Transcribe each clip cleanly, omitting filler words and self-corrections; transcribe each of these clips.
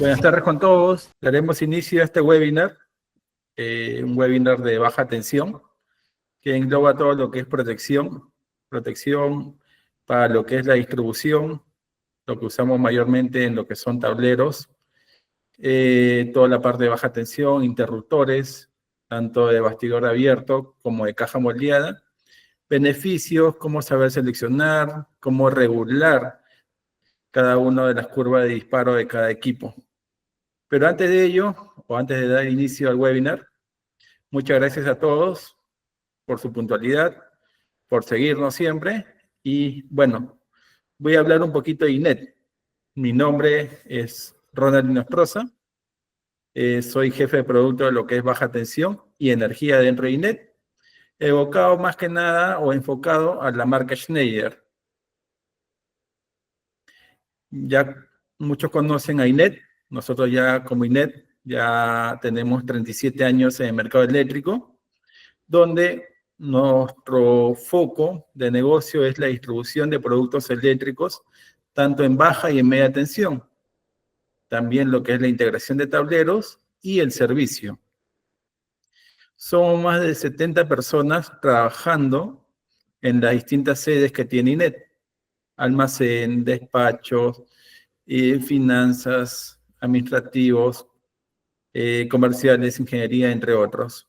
Buenas tardes con todos. Daremos inicio a este webinar, un webinar de baja tensión, que engloba todo lo que es protección para lo que es la distribución, lo que usamos mayormente en lo que son tableros, toda la parte de baja tensión, interruptores, tanto de bastidor abierto como de caja moldeada, beneficios, cómo saber seleccionar, cómo regular cada una de las curvas de disparo de cada equipo. Pero antes de ello, o antes de dar inicio al webinar, muchas gracias a todos por su puntualidad, por seguirnos siempre. Y bueno, voy a hablar un poquito de INET. Mi nombre es Ronald Inostroza. Soy jefe de producto de lo que es baja tensión y energía dentro de INET, evocado más que nada o enfocado a la marca Schneider. Ya muchos conocen a INET. Nosotros ya como INET ya tenemos 37 años en el mercado eléctrico, donde nuestro foco de negocio es la distribución de productos eléctricos, tanto en baja y en media tensión. También lo que es la integración de tableros y el servicio. Somos más de 70 personas trabajando en las distintas sedes que tiene INET. Almacén, despachos, finanzas, administrativos, comerciales, ingeniería, entre otros.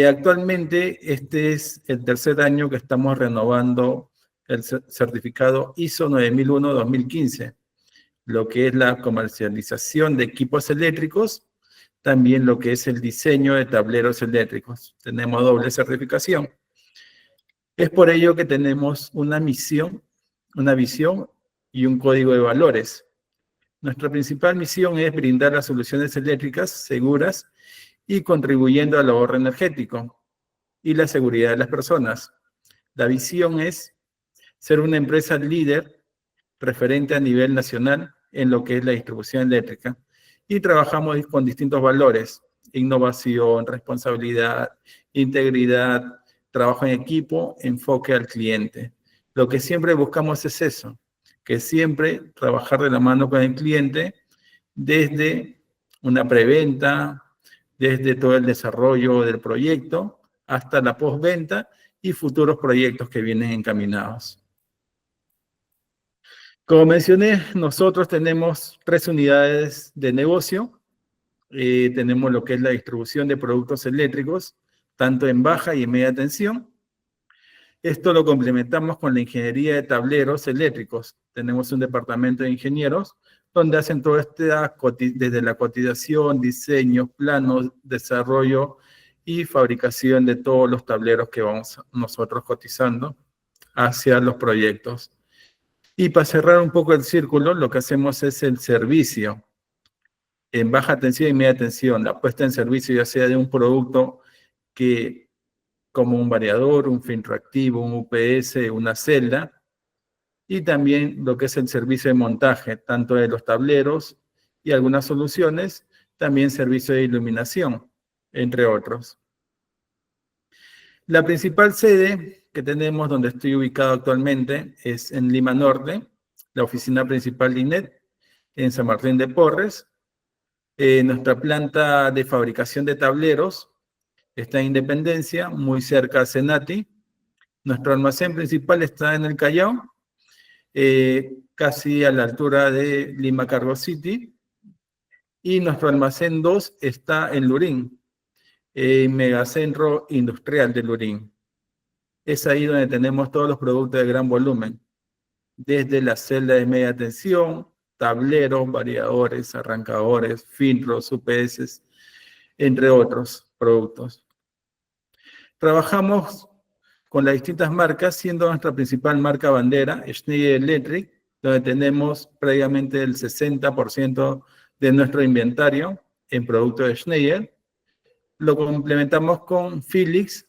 Actualmente, este es el tercer año que estamos renovando el certificado ISO 9001-2015, lo que es la comercialización de equipos eléctricos, también lo que es el diseño de tableros eléctricos. Tenemos doble certificación. Es por ello que tenemos una misión, una visión y un código de valores. Nuestra principal misión es brindar las soluciones eléctricas seguras y contribuyendo al ahorro energético y la seguridad de las personas. La visión es ser una empresa líder referente a nivel nacional en lo que es la distribución eléctrica y trabajamos con distintos valores: innovación, responsabilidad, integridad, trabajo en equipo, enfoque al cliente. Lo que siempre buscamos es eso, que siempre trabajar de la mano con el cliente desde una preventa, desde todo el desarrollo del proyecto hasta la postventa y futuros proyectos que vienen encaminados. Como mencioné, nosotros tenemos 3 unidades de negocio. Tenemos lo que es la distribución de productos eléctricos, tanto en baja y en media tensión. Esto lo complementamos con la ingeniería de tableros eléctricos. Tenemos un departamento de ingenieros donde hacen todo desde la cotización, diseño, planos, desarrollo y fabricación de todos los tableros que vamos nosotros cotizando hacia los proyectos. Y para cerrar un poco el círculo, lo que hacemos es el servicio en baja tensión y media tensión, la puesta en servicio ya sea de un producto que, como un variador, un filtro activo, un UPS, una celda, y también lo que es el servicio de montaje, tanto de los tableros y algunas soluciones, también servicio de iluminación, entre otros. La principal sede que tenemos, donde estoy ubicado actualmente, es en Lima Norte, la oficina principal de INET, en San Martín de Porres. Nuestra planta de fabricación de tableros está en Independencia, muy cerca a Senati. Nuestro almacén principal está en el Callao, casi a la altura de Lima Cargo City. Y nuestro almacén 2 está en Lurín, Megacentro Industrial de Lurín. Es ahí donde tenemos todos los productos de gran volumen, desde la celda de media tensión, tableros, variadores, arrancadores, filtros, UPS, entre otros productos. Trabajamos con las distintas marcas, siendo nuestra principal marca bandera Schneider Electric, donde tenemos prácticamente el 60% de nuestro inventario en productos de Schneider. Lo complementamos con Philips.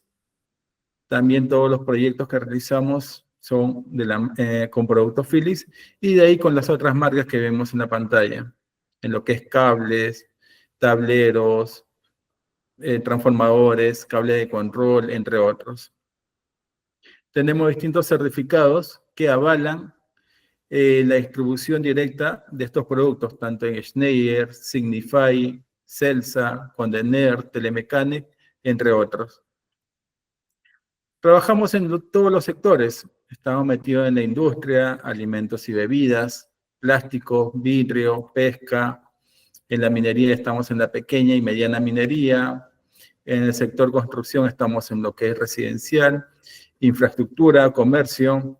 También todos los proyectos que realizamos son con productos Philips, y de ahí con las otras marcas que vemos en la pantalla, en lo que es cables, tableros, transformadores, cable de control, entre otros. Tenemos distintos certificados que avalan la distribución directa de estos productos, tanto en Schneider, Signify, Celsa, Condener, Telemecanic, entre otros. Trabajamos en todos los sectores. Estamos metidos en la industria, alimentos y bebidas, plásticos, vidrio, pesca. En la minería estamos en la pequeña y mediana minería. En el sector construcción estamos en lo que es residencial, infraestructura, comercio.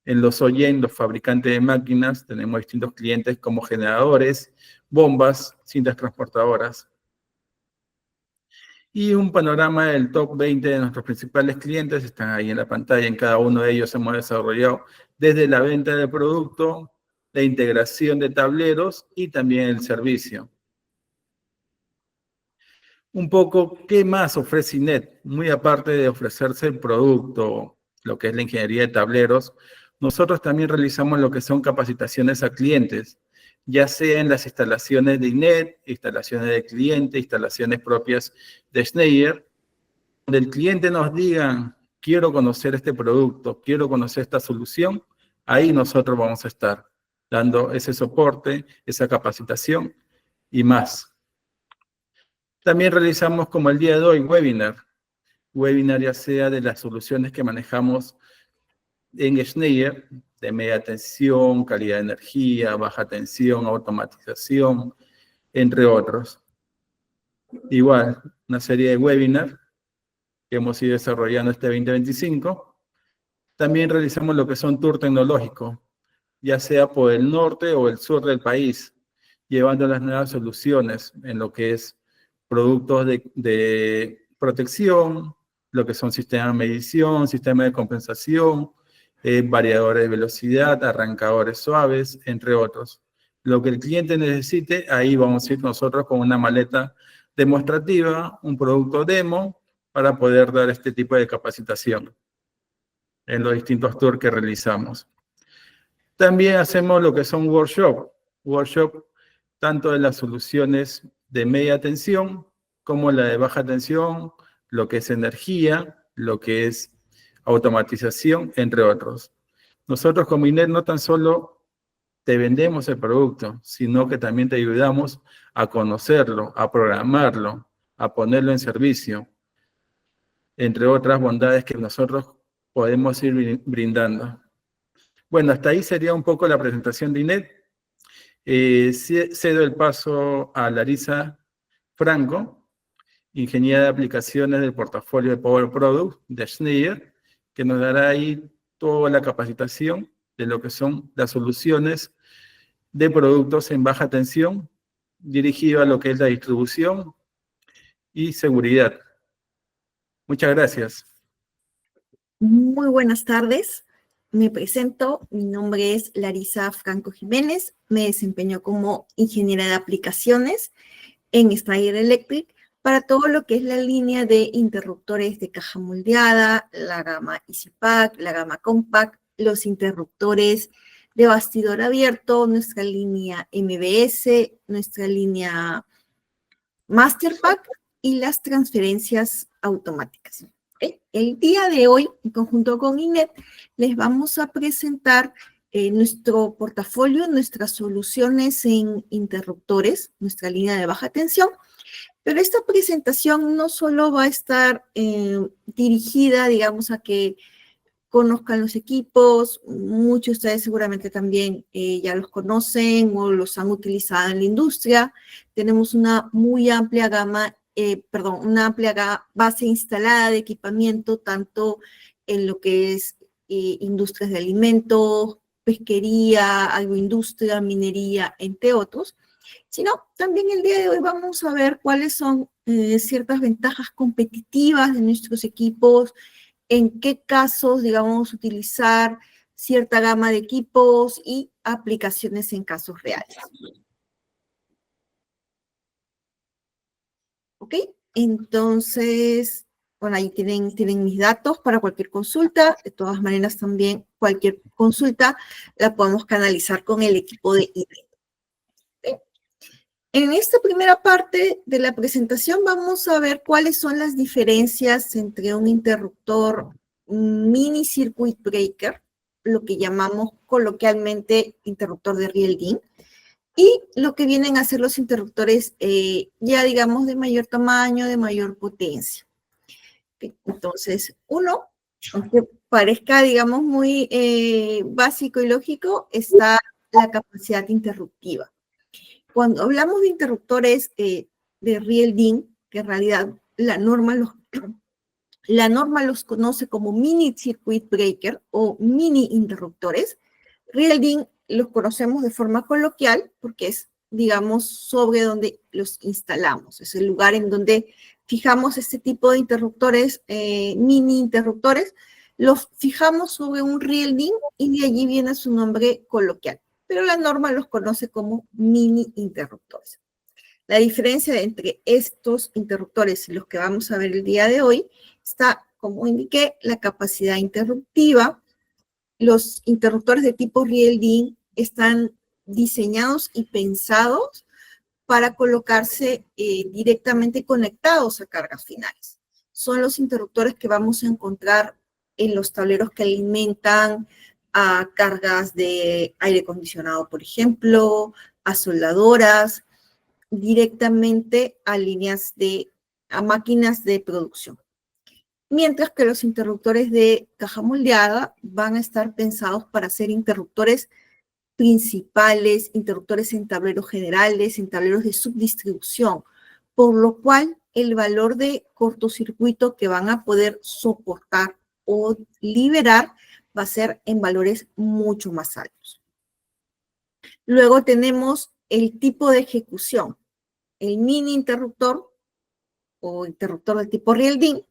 En los OEM, los fabricantes de máquinas, tenemos distintos clientes como generadores, bombas, cintas transportadoras. Y un panorama del top 20 de nuestros principales clientes, están ahí en la pantalla, en cada uno de ellos hemos desarrollado desde la venta del producto, la integración de tableros y también el servicio. Un poco, ¿qué más ofrece INET? Muy aparte de ofrecerse el producto, lo que es la ingeniería de tableros, nosotros también realizamos lo que son capacitaciones a clientes, ya sea en las instalaciones de INET, instalaciones de cliente, instalaciones propias de Schneider, donde el cliente nos diga, quiero conocer este producto, quiero conocer esta solución, ahí nosotros vamos a estar dando ese soporte, esa capacitación y más. También realizamos, como el día de hoy, webinar ya sea de las soluciones que manejamos en Schneider, de media tensión, calidad de energía, baja tensión, automatización, entre otros. Igual, una serie de webinars que hemos ido desarrollando este 2025. También realizamos lo que son tours tecnológicos, ya sea por el norte o el sur del país, llevando las nuevas soluciones en lo que es productos de protección, lo que son sistemas de medición, sistemas de compensación, variadores de velocidad, arrancadores suaves, entre otros. Lo que el cliente necesite, ahí vamos a ir nosotros con una maleta demostrativa, un producto demo, para poder dar este tipo de capacitación en los distintos tours que realizamos. También hacemos lo que son workshop tanto de las soluciones de media tensión como la de baja tensión, lo que es energía, lo que es automatización, entre otros. Nosotros como INET no tan solo te vendemos el producto, sino que también te ayudamos a conocerlo, a programarlo, a ponerlo en servicio, entre otras bondades que nosotros podemos ir brindando. Bueno, hasta ahí sería un poco la presentación de INET. Cedo el paso a Larisa Franco, ingeniera de aplicaciones del portafolio de Power Product de Schneider, que nos dará ahí toda la capacitación de lo que son las soluciones de productos en baja tensión, dirigido a lo que es la distribución y seguridad. Muchas gracias. Muy buenas tardes. Me presento, mi nombre es Larisa Franco Jiménez, me desempeño como ingeniera de aplicaciones en Schneider Electric para todo lo que es la línea de interruptores de caja moldeada, la gama EasyPack, la gama Compact, los interruptores de bastidor abierto, nuestra línea MBS, nuestra línea MasterPack y las transferencias automáticas. El día de hoy, en conjunto con INET, les vamos a presentar nuestro portafolio, nuestras soluciones en interruptores, nuestra línea de baja tensión, pero esta presentación no solo va a estar dirigida, digamos, a que conozcan los equipos, muchos de ustedes seguramente también ya los conocen o los han utilizado en la industria. Tenemos una muy amplia gama, una amplia base instalada de equipamiento, tanto en lo que es industrias de alimentos, pesquería, agroindustria, minería, entre otros, sino también el día de hoy vamos a ver cuáles son ciertas ventajas competitivas de nuestros equipos, en qué casos, digamos, utilizar cierta gama de equipos y aplicaciones en casos reales. ¿Ok? Entonces, bueno, ahí tienen mis datos para cualquier consulta. De todas maneras, también cualquier consulta la podemos canalizar con el equipo de INET. En esta primera parte de la presentación vamos a ver cuáles son las diferencias entre un interruptor mini circuit breaker, lo que llamamos coloquialmente interruptor de Rielding, y lo que vienen a ser los interruptores ya digamos de mayor tamaño, de mayor potencia. Entonces, uno, aunque parezca digamos muy básico y lógico, está la capacidad interruptiva. Cuando hablamos de interruptores de Rielding, que en realidad la norma los conoce como mini circuit breaker o mini interruptores. Rielding los conocemos de forma coloquial porque es, digamos, sobre donde los instalamos. Es el lugar en donde fijamos este tipo de interruptores, mini interruptores, los fijamos sobre un Rielding y de allí viene su nombre coloquial. Pero la norma los conoce como mini interruptores. La diferencia entre estos interruptores y los que vamos a ver el día de hoy está, como indiqué, la capacidad interruptiva. Los interruptores de tipo Rielding están diseñados y pensados para colocarse directamente conectados a cargas finales. Son los interruptores que vamos a encontrar en los tableros que alimentan a cargas de aire acondicionado, por ejemplo, a soldadoras, directamente a a máquinas de producción. Mientras que los interruptores de caja moldeada van a estar pensados para ser interruptores principales, interruptores en tableros generales, en tableros de subdistribución, por lo cual el valor de cortocircuito que van a poder soportar o liberar va a ser en valores mucho más altos. Luego tenemos el tipo de ejecución. El mini interruptor o interruptor de tipo Rielding,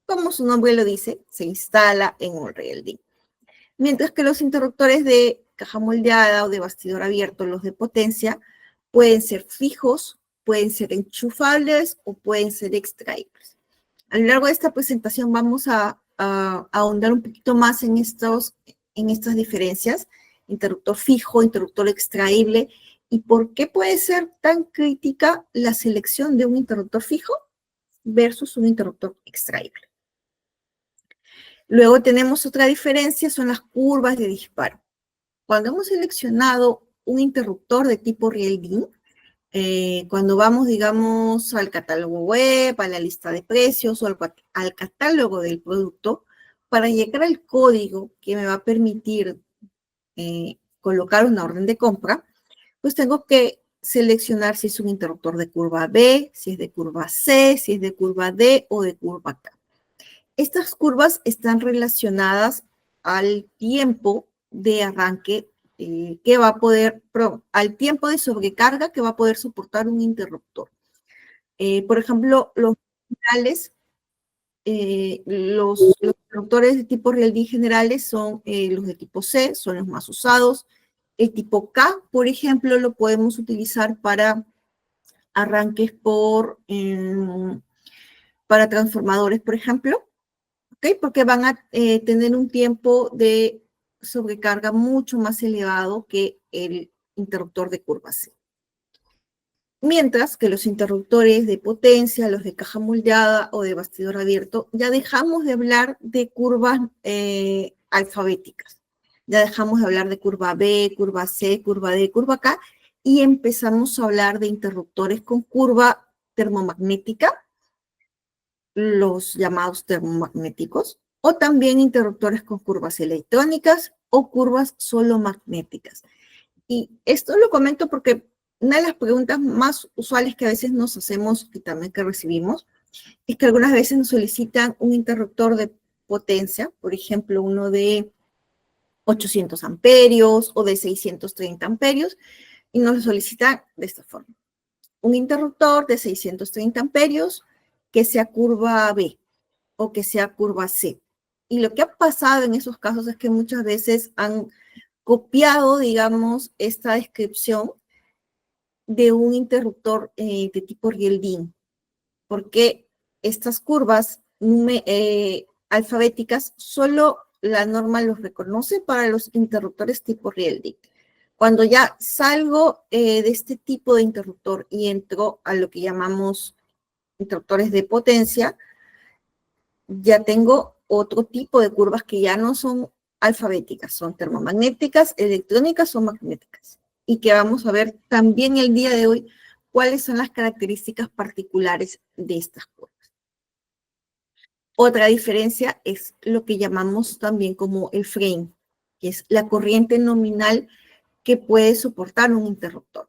como su nombre lo dice, se instala en un Rielding. Mientras que los interruptores de caja moldeada o de bastidor abierto, los de potencia, pueden ser fijos, pueden ser enchufables o pueden ser extraíbles. A lo largo de esta presentación vamos a ahondar un poquito más en estas diferencias, interruptor fijo, interruptor extraíble, y por qué puede ser tan crítica la selección de un interruptor fijo versus un interruptor extraíble. Luego tenemos otra diferencia, son las curvas de disparo. Cuando hemos seleccionado un interruptor de tipo Rielding, cuando vamos, digamos, al catálogo web, a la lista de precios o al catálogo del producto, para llegar al código que me va a permitir colocar una orden de compra, pues tengo que seleccionar si es un interruptor de curva B, si es de curva C, si es de curva D o de curva K. Estas curvas están relacionadas al tiempo de arranque que va a poder, al tiempo de sobrecarga que va a poder soportar un interruptor. Por ejemplo, los generales, los interruptores de tipo Rielding generales son los de tipo C, son los más usados. El tipo K, por ejemplo, lo podemos utilizar para arranques para transformadores, por ejemplo, ¿okay? Porque van a tener un tiempo de sobrecarga mucho más elevado que el interruptor de curva C. Mientras que los interruptores de potencia, los de caja moldeada o de bastidor abierto, ya dejamos de hablar de curvas alfabéticas. Ya dejamos de hablar de curva B, curva C, curva D, curva K, y empezamos a hablar de interruptores con curva termomagnética, los llamados termomagnéticos, o también interruptores con curvas electrónicas o curvas solo magnéticas. Y esto lo comento porque una de las preguntas más usuales que a veces nos hacemos y también que recibimos es que algunas veces nos solicitan un interruptor de potencia, por ejemplo, uno de 800 amperios o de 630 amperios, y nos lo solicitan de esta forma. Un interruptor de 630 amperios que sea curva B o que sea curva C. Y lo que ha pasado en esos casos es que muchas veces han copiado, digamos, esta descripción de un interruptor de tipo Rielding, porque estas curvas alfabéticas solo la norma los reconoce para los interruptores tipo Rielding. Cuando ya salgo de este tipo de interruptor y entro a lo que llamamos interruptores de potencia, ya tengo otro tipo de curvas que ya no son alfabéticas, son termomagnéticas, electrónicas o magnéticas. Y que vamos a ver también el día de hoy cuáles son las características particulares de estas curvas. Otra diferencia es lo que llamamos también como el frame, que es la corriente nominal que puede soportar un interruptor.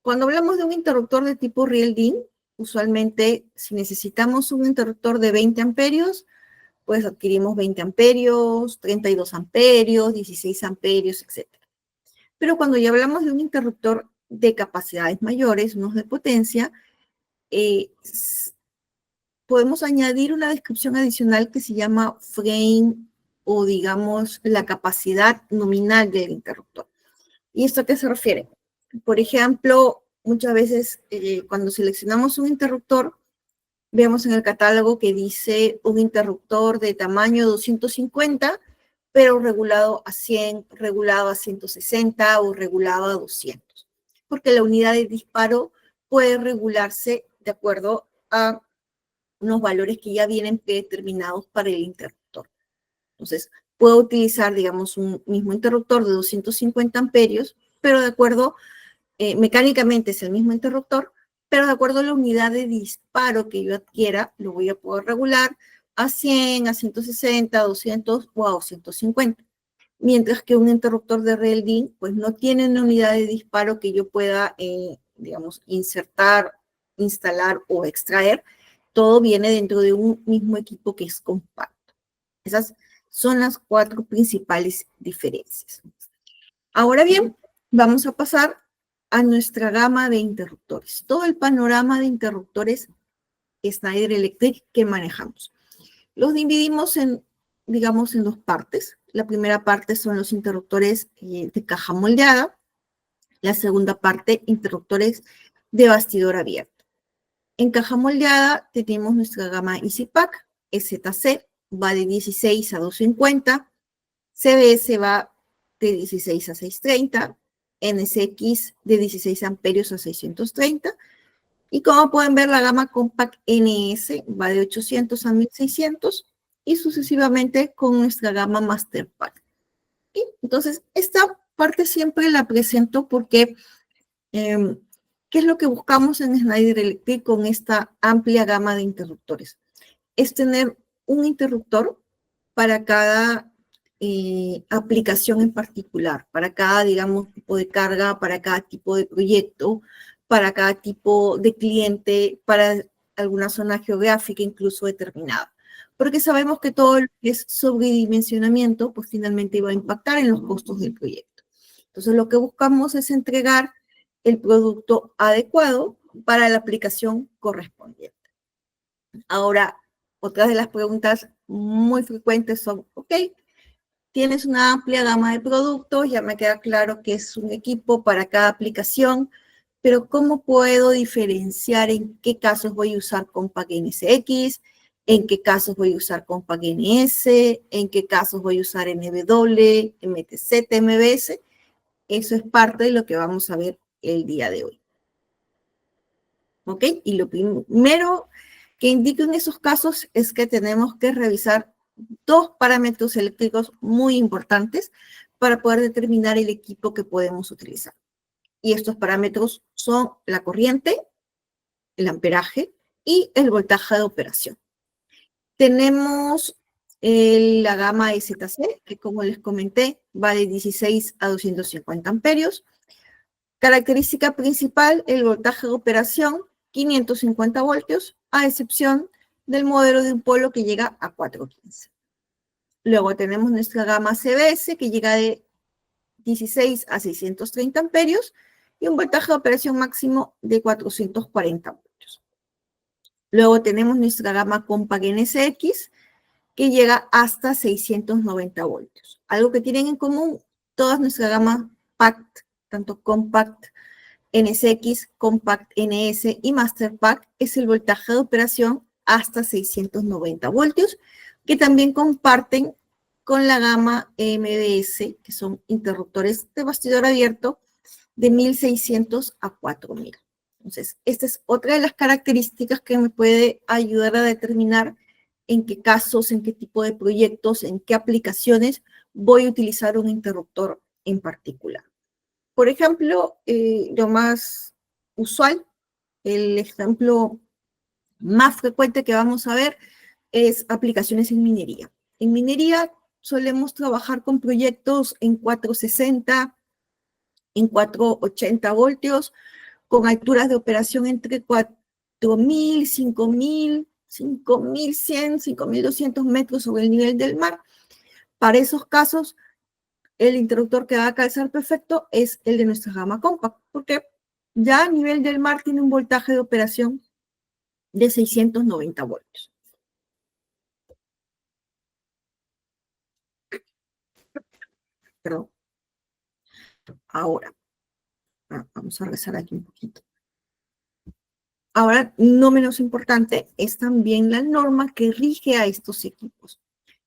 Cuando hablamos de un interruptor de tipo real DIN, usualmente si necesitamos un interruptor de 20 amperios, pues adquirimos 20 amperios, 32 amperios, 16 amperios, etc. Pero cuando ya hablamos de un interruptor de capacidades mayores, unos de potencia, podemos añadir una descripción adicional que se llama frame o digamos la capacidad nominal del interruptor. ¿Y esto a qué se refiere? Por ejemplo, muchas veces cuando seleccionamos un interruptor, vemos en el catálogo que dice un interruptor de tamaño 250, pero regulado a 100, regulado a 160 o regulado a 200. Porque la unidad de disparo puede regularse de acuerdo a unos valores que ya vienen predeterminados para el interruptor. Entonces, puedo utilizar, digamos, un mismo interruptor de 250 amperios, pero de acuerdo, mecánicamente es el mismo interruptor, pero de acuerdo a la unidad de disparo que yo adquiera, lo voy a poder regular a 100, a 160, a 200 o a 250. Mientras que un interruptor de real DIN, pues no tiene una unidad de disparo que yo pueda, digamos, insertar, instalar o extraer. Todo viene dentro de un mismo equipo que es compacto. Esas son las 4 principales diferencias. Ahora bien, vamos a pasar a nuestra gama de interruptores. Todo el panorama de interruptores Schneider Electric que manejamos. Los dividimos en, digamos, en 2 partes. La primera parte son los interruptores de caja moldeada. La segunda parte, interruptores de bastidor abierto. En caja moldeada tenemos nuestra gama EasyPack, EZC, va de 16 a 250, CBS va de 16 a 630, NSX de 16 amperios a 630, y como pueden ver la gama Compact NS va de 800 a 1600, y sucesivamente con nuestra gama MasterPack. Y entonces, esta parte siempre la presento porque ¿qué es lo que buscamos en Schneider Electric con esta amplia gama de interruptores? Es tener un interruptor para cada aplicación en particular, para cada, digamos, tipo de carga, para cada tipo de proyecto, para cada tipo de cliente, para alguna zona geográfica incluso determinada. Porque sabemos que todo lo que es sobredimensionamiento, pues finalmente va a impactar en los costos del proyecto. Entonces, lo que buscamos es entregar el producto adecuado para la aplicación correspondiente. Ahora, otras de las preguntas muy frecuentes son, ok, tienes una amplia gama de productos, ya me queda claro que es un equipo para cada aplicación, pero ¿cómo puedo diferenciar en qué casos voy a usar Compact NSX, en qué casos voy a usar Compact NS, en qué casos voy a usar NW, MTZ, MBS? Eso es parte de lo que vamos a ver el día de hoy. ¿Ok? Y lo primero que indico en esos casos es que tenemos que revisar 2 parámetros eléctricos muy importantes para poder determinar el equipo que podemos utilizar. Y estos parámetros son la corriente, el amperaje y el voltaje de operación. Tenemos la gama EZC, que como les comenté, va de 16 a 250 amperios. Característica principal, el voltaje de operación, 550 voltios, a excepción del modelo de un polo que llega a 415. Luego tenemos nuestra gama CBS, que llega de 16 a 630 amperios, y un voltaje de operación máximo de 440 voltios. Luego tenemos nuestra gama Compact NSX, que llega hasta 690 voltios. Algo que tienen en común todas nuestras gamas PACT, tanto Compact NSX, Compact NS y MasterPack, es el voltaje de operación hasta 690 voltios, que también comparten con la gama MBS, que son interruptores de bastidor abierto, de 1600 a 4000. Entonces, esta es otra de las características que me puede ayudar a determinar en qué casos, en qué tipo de proyectos, en qué aplicaciones voy a utilizar un interruptor en particular. Por ejemplo, lo más usual, el ejemplo más frecuente que vamos a ver es aplicaciones en minería. En minería solemos trabajar con proyectos en 460, en 480 voltios, con alturas de operación entre 4.000, 5.000, 5.100, 5.200 metros sobre el nivel del mar. Para esos casos, el interruptor que va a calzar perfecto es el de nuestra gama compact, porque ya a nivel del mar tiene un voltaje de operación de 690 voltios. Perdón. Ahora, vamos a regresar aquí un poquito. Ahora, no menos importante, es también la norma que rige a estos equipos.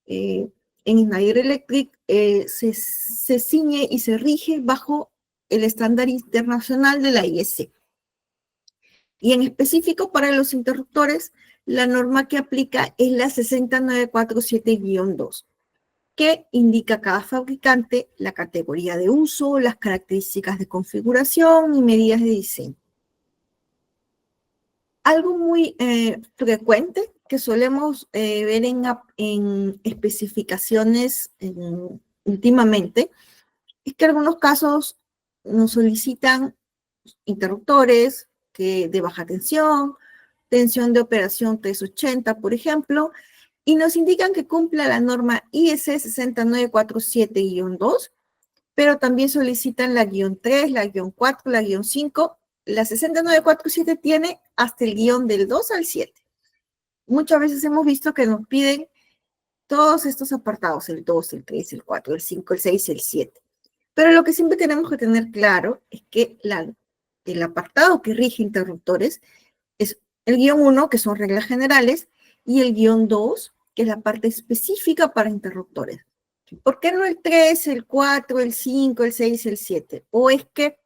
En Schneider Electric se ciñe y se rige bajo el estándar internacional de la IEC. Y en específico para los interruptores, la norma que aplica es la 60947-2, que indica a cada fabricante la categoría de uso, las características de configuración y medidas de diseño. Algo muy frecuente que solemos ver en especificaciones últimamente es que en algunos casos nos solicitan interruptores de baja tensión, tensión de operación 380, por ejemplo, y nos indican que cumpla la norma IEC 6947-2, pero también solicitan la guión 3, la guión 4, la guión 5. La 6947 tiene hasta el guión del 2 al 7. Muchas veces hemos visto que nos piden todos estos apartados, el 2, el 3, el 4, el 5, el 6, el 7. Pero lo que siempre tenemos que tener claro es que el apartado que rige interruptores es el guión 1, que son reglas generales, y el guión 2, que es la parte específica para interruptores. ¿Por qué no el 3, el 4, el 5, el 6, el 7? ¿O es que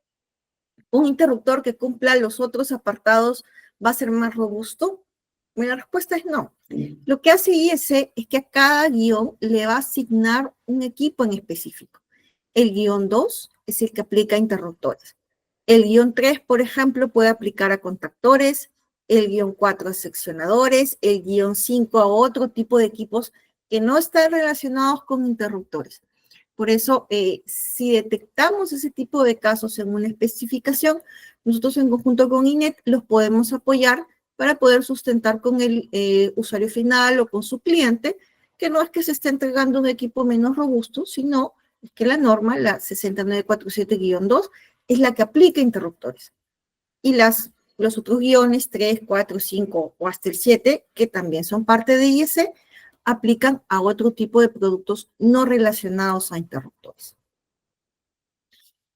un interruptor que cumpla los otros apartados va a ser más robusto? La respuesta es no. Lo que hace IEC es que a cada guión le va a asignar un equipo en específico. El guión 2 es el que aplica a interruptores. El guión 3, por ejemplo, puede aplicar a contactores, el guión 4 a seccionadores, el guión 5 a otro tipo de equipos que no están relacionados con interruptores. Por eso, si detectamos ese tipo de casos en una especificación, nosotros en conjunto con INET los podemos apoyar para poder sustentar con el usuario final o con su cliente, que no es que se esté entregando un equipo menos robusto, sino que la norma, la 6947-2, es la que aplica interruptores. Y los otros guiones, 3, 4, 5 o hasta el 7, que también son parte de IEC, aplican a otro tipo de productos no relacionados a interruptores.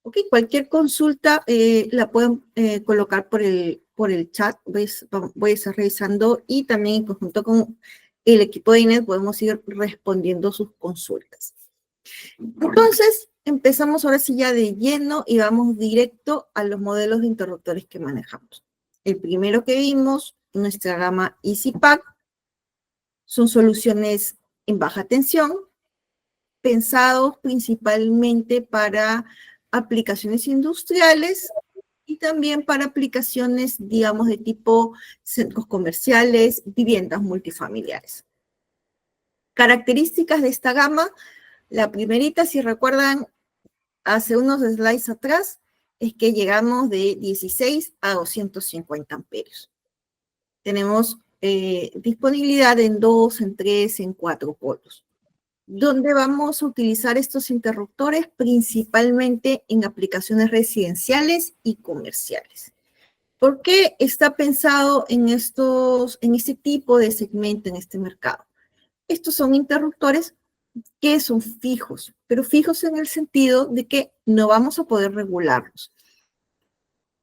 Ok, cualquier consulta la pueden colocar por el chat, voy a estar revisando y también en conjunto con el equipo de INET podemos ir respondiendo sus consultas. Entonces, empezamos ahora sí ya de lleno y vamos directo a los modelos de interruptores que manejamos. El primero que vimos, nuestra gama EasyPack, son soluciones en baja tensión, pensados principalmente para aplicaciones industriales y también para aplicaciones, digamos, de tipo centros comerciales, viviendas multifamiliares. Características de esta gama, la primerita, si recuerdan, hace unos slides atrás, es que llegamos de 16 a 250 amperios. Tenemos disponibilidad en 2, en 3, en 4 polos. ¿Dónde vamos a utilizar estos interruptores? Principalmente en aplicaciones residenciales y comerciales. ¿Por qué está pensado en este tipo de segmento, en este mercado? Estos son interruptores que son fijos, pero fijos en el sentido de que no vamos a poder regularlos.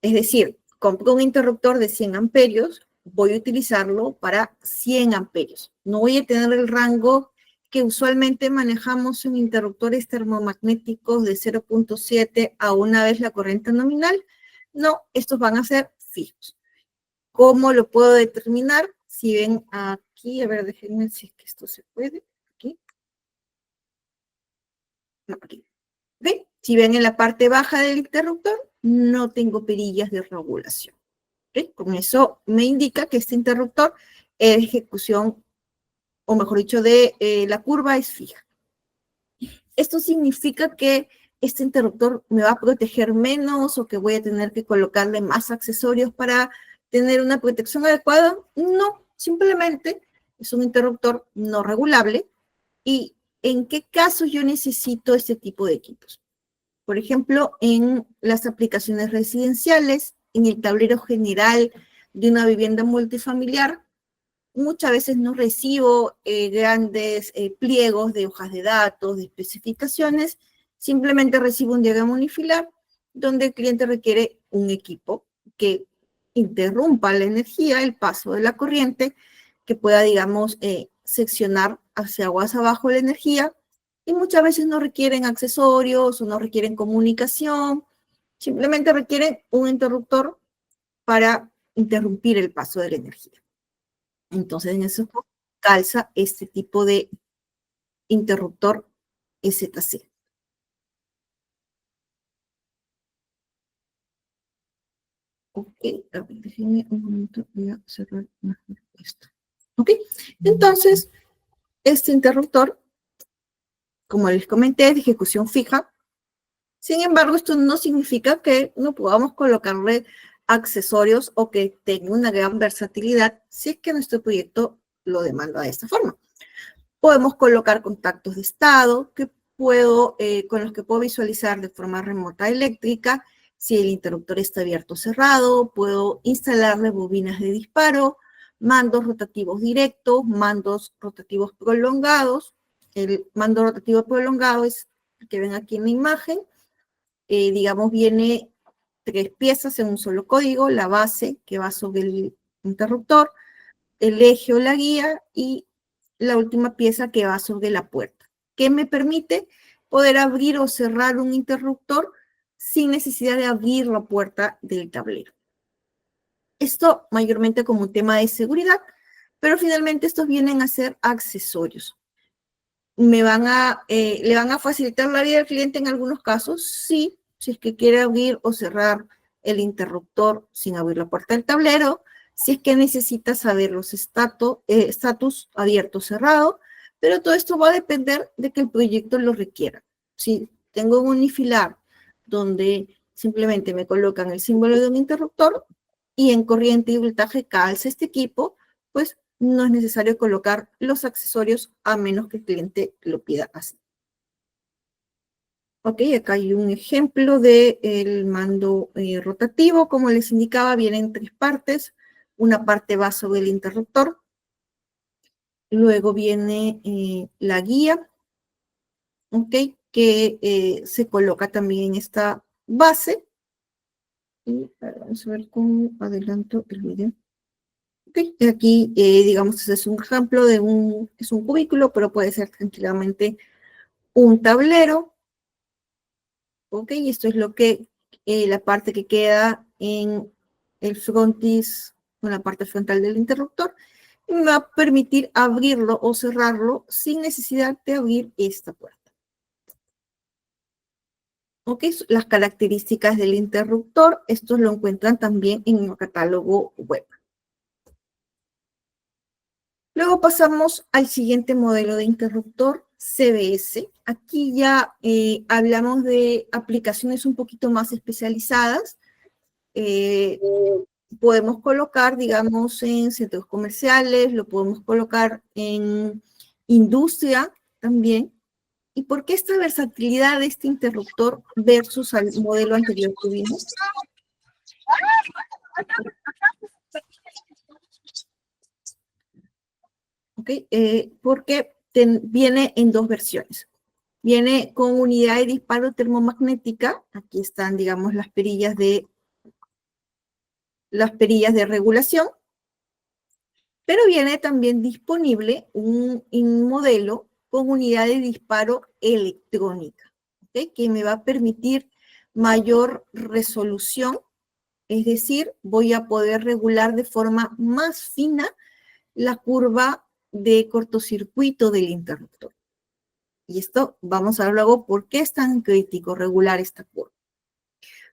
Es decir, compro un interruptor de 100 amperios, voy a utilizarlo para 100 amperios. No voy a tener el rango que usualmente manejamos en interruptores termomagnéticos de 0.7 a una vez la corriente nominal. No, estos van a ser fijos. ¿Cómo lo puedo determinar? Si ven aquí, a ver, déjenme si es que esto se puede. Aquí. Aquí. ¿Ven? Si ven en la parte baja del interruptor, no tengo perillas de regulación. ¿Okay? Con eso me indica que este interruptor es de ejecución, o mejor dicho, de la curva es fija. Esto significa que este interruptor me va a proteger menos o que voy a tener que colocarle más accesorios para tener una protección adecuada. No, simplemente es un interruptor no regulable. ¿Y en qué casos yo necesito este tipo de equipos? Por ejemplo, en las aplicaciones residenciales, en el tablero general de una vivienda multifamiliar, muchas veces no recibo grandes pliegos de hojas de datos, de especificaciones, simplemente recibo un diagrama unifilar donde el cliente requiere un equipo que interrumpa la energía, el paso de la corriente, que pueda, digamos, seccionar hacia aguas abajo la energía, y muchas veces no requieren accesorios o no requieren comunicación, simplemente requieren un interruptor para interrumpir el paso de la energía. Entonces, en eso calza este tipo de interruptor EZC. Ok, a ver, déjenme un momento, voy a cerrar mejor esto. Ok, entonces, este interruptor, como les comenté, es de ejecución fija. Sin embargo, esto no significa que no podamos colocarle accesorios o que tenga una gran versatilidad si es que nuestro proyecto lo demanda de esta forma. Podemos colocar contactos de estado con los que puedo visualizar de forma remota eléctrica si el interruptor está abierto o cerrado. Puedo instalarle bobinas de disparo, mandos rotativos directos, mandos rotativos prolongados. El mando rotativo prolongado es el que ven aquí en la imagen. Digamos, viene 3 piezas en un solo código: la base que va sobre el interruptor, el eje o la guía y la última pieza que va sobre la puerta, que me permite poder abrir o cerrar un interruptor sin necesidad de abrir la puerta del tablero. Esto mayormente como un tema de seguridad, pero finalmente estos vienen a ser accesorios. ¿Le van a facilitar la vida al cliente en algunos casos? Sí, si es que quiere abrir o cerrar el interruptor sin abrir la puerta del tablero, si es que necesita saber los estatus abierto o cerrado, pero todo esto va a depender de que el proyecto lo requiera. Si tengo un unifilar donde simplemente me colocan el símbolo de un interruptor y en corriente y voltaje calza este equipo, pues no es necesario colocar los accesorios a menos que el cliente lo pida así. Ok, acá hay un ejemplo del mando rotativo. Como les indicaba, viene en 3 partes. Una parte va sobre el interruptor. Luego viene la guía, ok, que se coloca también en esta base. Y vamos a ver cómo adelanto el video. Okay. Aquí, digamos, este es un ejemplo de es un cubículo, pero puede ser tranquilamente un tablero. Ok, y esto es la parte que queda en el frontis, en la parte frontal del interruptor, y me va a permitir abrirlo o cerrarlo sin necesidad de abrir esta puerta. Ok, las características del interruptor, estos lo encuentran también en el catálogo web. Luego pasamos al siguiente modelo de interruptor, CBS. Aquí ya hablamos de aplicaciones un poquito más especializadas. Podemos colocar, digamos, en centros comerciales, lo podemos colocar en industria también. ¿Y por qué esta versatilidad de este interruptor versus al modelo anterior que vimos? Okay, porque viene en 2 versiones. Viene con unidad de disparo termomagnética. Aquí están, digamos, las perillas de regulación. Pero viene también disponible un modelo con unidad de disparo electrónica, ¿okay? Que me va a permitir mayor resolución. Es decir, voy a poder regular de forma más fina la curva de cortocircuito del interruptor. Y esto vamos a ver luego por qué es tan crítico regular esta curva.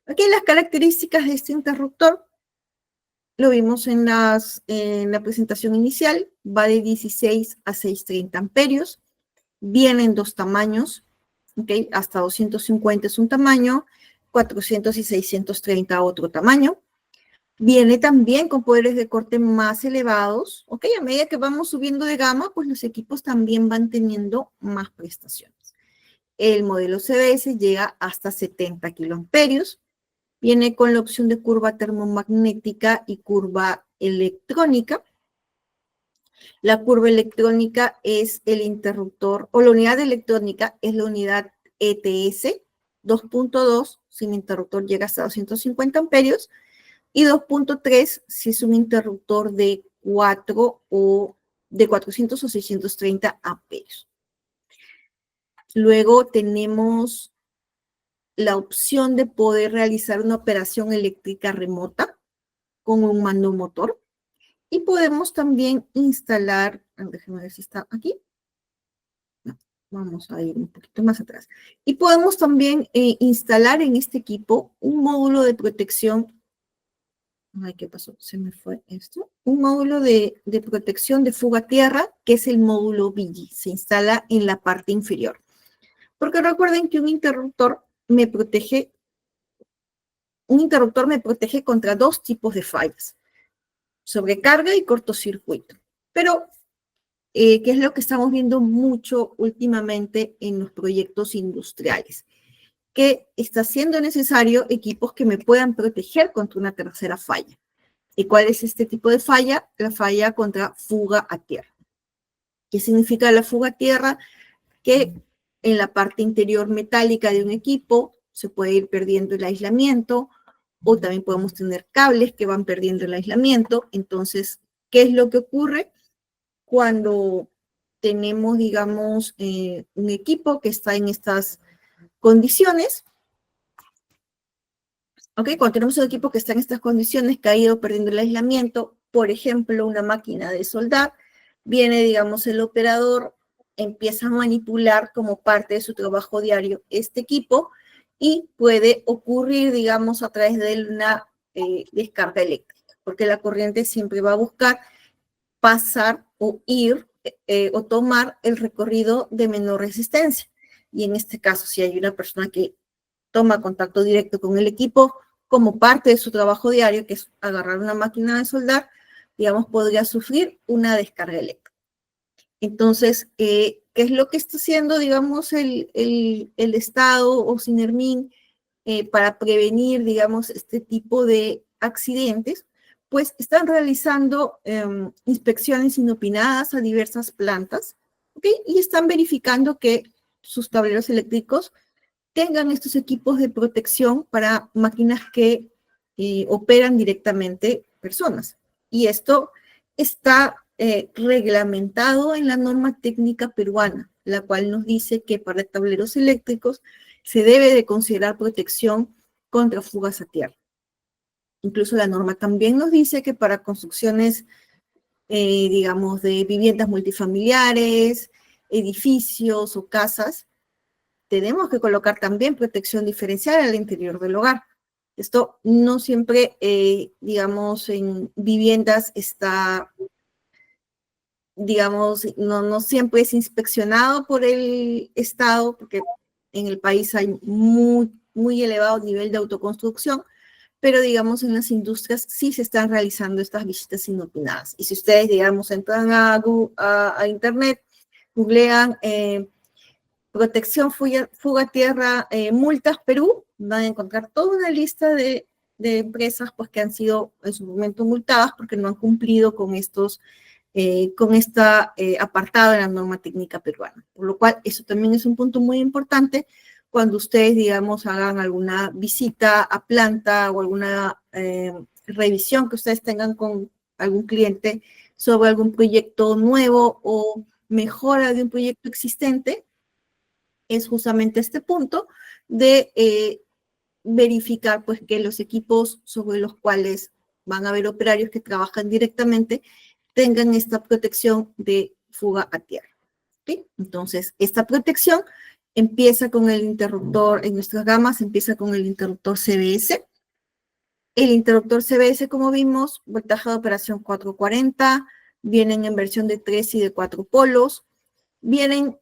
Aquí las características de este interruptor, lo vimos en la presentación inicial, va de 16 a 630 amperios, viene en dos tamaños, ¿okay? Hasta 250 es un tamaño, 400 y 630 otro tamaño. Viene también con poderes de corte más elevados, ¿ok? A medida que vamos subiendo de gama, pues los equipos también van teniendo más prestaciones. El modelo CBS llega hasta 70 kiloamperios. Viene con la opción de curva termomagnética y curva electrónica. La curva electrónica es el interruptor, o la unidad electrónica es la unidad ETS 2.2, sin interruptor llega hasta 250 amperios, y 2.3 si es un interruptor de 4 o de 400 o 630 amperios. Luego tenemos la opción de poder realizar una operación eléctrica remota con un mando motor. Y podemos también instalar, déjenme ver si está aquí. No, vamos a ir un poquito más atrás. Y podemos también instalar en este equipo un módulo de protección. Ay, ¿qué pasó? Se me fue esto. Un módulo de protección de fuga a tierra, que es el módulo BG. Se instala en la parte inferior. Porque recuerden que un interruptor me protege contra dos tipos de fallas: sobrecarga y cortocircuito. Pero, ¿qué es lo que estamos viendo mucho últimamente en los proyectos industriales? Que está siendo necesario equipos que me puedan proteger contra una tercera falla. ¿Y cuál es este tipo de falla? La falla contra fuga a tierra. ¿Qué significa la fuga a tierra? Que en la parte interior metálica de un equipo se puede ir perdiendo el aislamiento, o también podemos tener cables que van perdiendo el aislamiento. Entonces, ¿qué es lo que ocurre cuando tenemos, digamos, un equipo que está en estas condiciones? ¿Ok? Cuando tenemos un equipo que está en estas condiciones, que ha ido perdiendo el aislamiento, por ejemplo, una máquina de soldar, viene, digamos, el operador, empieza a manipular como parte de su trabajo diario este equipo, y puede ocurrir, digamos, a través de una descarga eléctrica, porque la corriente siempre va a buscar pasar o ir o tomar el recorrido de menor resistencia. Y en este caso, si hay una persona que toma contacto directo con el equipo como parte de su trabajo diario, que es agarrar una máquina de soldar, digamos, podría sufrir una descarga eléctrica. Entonces, ¿qué es lo que está haciendo, digamos, el Estado o Sinermin para prevenir, digamos, este tipo de accidentes? Pues están realizando inspecciones inopinadas a diversas plantas, ¿ok? Y están verificando que sus tableros eléctricos tengan estos equipos de protección para máquinas que operan directamente personas. Y esto está reglamentado en la norma técnica peruana, la cual nos dice que para tableros eléctricos se debe de considerar protección contra fugas a tierra. Incluso la norma también nos dice que para construcciones, digamos, de viviendas multifamiliares, edificios o casas, tenemos que colocar también protección diferencial al interior del hogar. Esto no siempre, digamos, en viviendas está, digamos, no siempre es inspeccionado por el Estado, porque en el país hay muy elevado nivel de autoconstrucción, pero digamos en las industrias sí se están realizando estas visitas inopinadas. Y si ustedes, digamos, entran a internet, googlean protección fuga a tierra, multas Perú, van a encontrar toda una lista de empresas pues, que han sido en su momento multadas porque no han cumplido con esta apartado de la norma técnica peruana. Por lo cual, eso también es un punto muy importante cuando ustedes, digamos, hagan alguna visita a planta o alguna revisión que ustedes tengan con algún cliente sobre algún proyecto nuevo o mejora de un proyecto existente, es justamente este punto de verificar pues que los equipos sobre los cuales van a haber operarios que trabajan directamente tengan esta protección de fuga a tierra. ¿Sí? Entonces, esta protección empieza con el interruptor, en nuestras gamas empieza con el interruptor CBS. El interruptor CBS, como vimos, voltaje de operación 440, vienen en versión de 3 y de 4 polos, vienen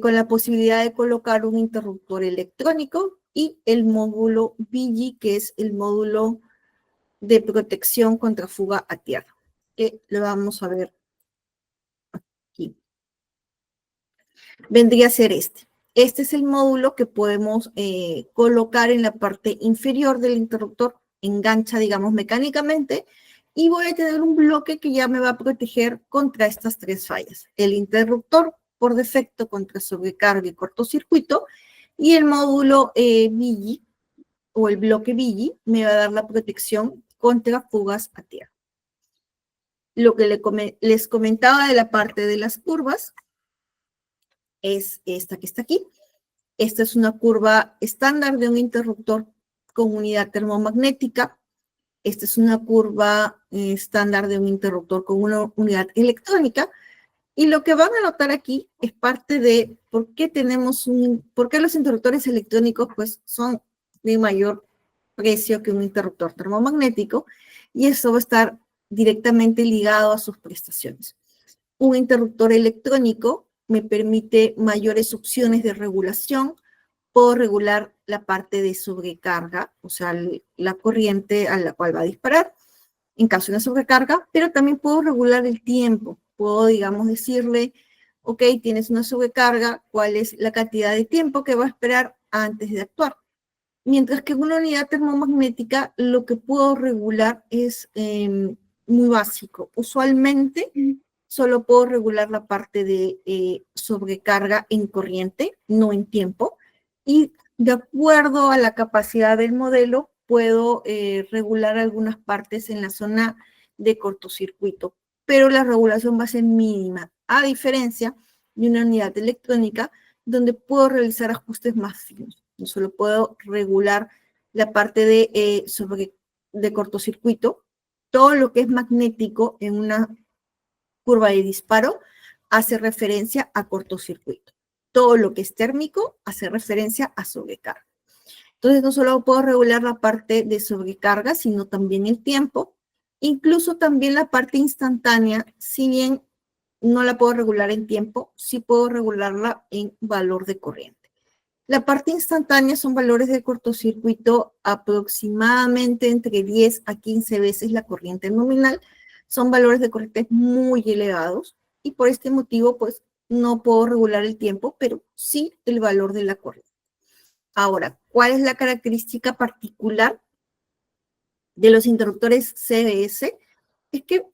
con la posibilidad de colocar un interruptor electrónico y el módulo BG, que es el módulo de protección contra fuga a tierra, que lo vamos a ver aquí. Vendría a ser este. Este es el módulo que podemos colocar en la parte inferior del interruptor, engancha, digamos, mecánicamente, y voy a tener un bloque que ya me va a proteger contra estas tres fallas. El interruptor por defecto contra sobrecarga y cortocircuito, y el módulo BG, o el bloque BG, me va a dar la protección contra fugas a tierra. Lo que les comentaba de la parte de las curvas es esta que está aquí. Esta es una curva estándar de un interruptor con unidad termomagnética. Esta es una curva estándar de un interruptor con una unidad electrónica. Y lo que van a notar aquí es parte de por qué los interruptores electrónicos pues, son de mayor precio que un interruptor termomagnético, y eso va a estar directamente ligado a sus prestaciones. Un interruptor electrónico me permite mayores opciones de regulación. Puedo regular la parte de sobrecarga, o sea, la corriente a la cual va a disparar en caso de una sobrecarga, pero también puedo regular el tiempo. Puedo, digamos, decirle, ok, tienes una sobrecarga, ¿cuál es la cantidad de tiempo que va a esperar antes de actuar? Mientras que en una unidad termomagnética lo que puedo regular es muy básico. Usualmente solo puedo regular la parte de sobrecarga en corriente, no en tiempo, y de acuerdo a la capacidad del modelo puedo regular algunas partes en la zona de cortocircuito, pero la regulación va a ser mínima, a diferencia de una unidad electrónica donde puedo realizar ajustes más finos. No solo puedo regular la parte de cortocircuito, todo lo que es magnético en una curva de disparo hace referencia a cortocircuito. Todo lo que es térmico hace referencia a sobrecarga. Entonces, no solo puedo regular la parte de sobrecarga, sino también el tiempo, incluso también la parte instantánea, si bien no la puedo regular en tiempo, sí puedo regularla en valor de corriente. La parte instantánea son valores de cortocircuito aproximadamente entre 10 a 15 veces la corriente nominal. Son valores de corriente muy elevados y por este motivo, pues, no puedo regular el tiempo, pero sí el valor de la corriente. Ahora, ¿cuál es la característica particular de los interruptores CBS? Es que,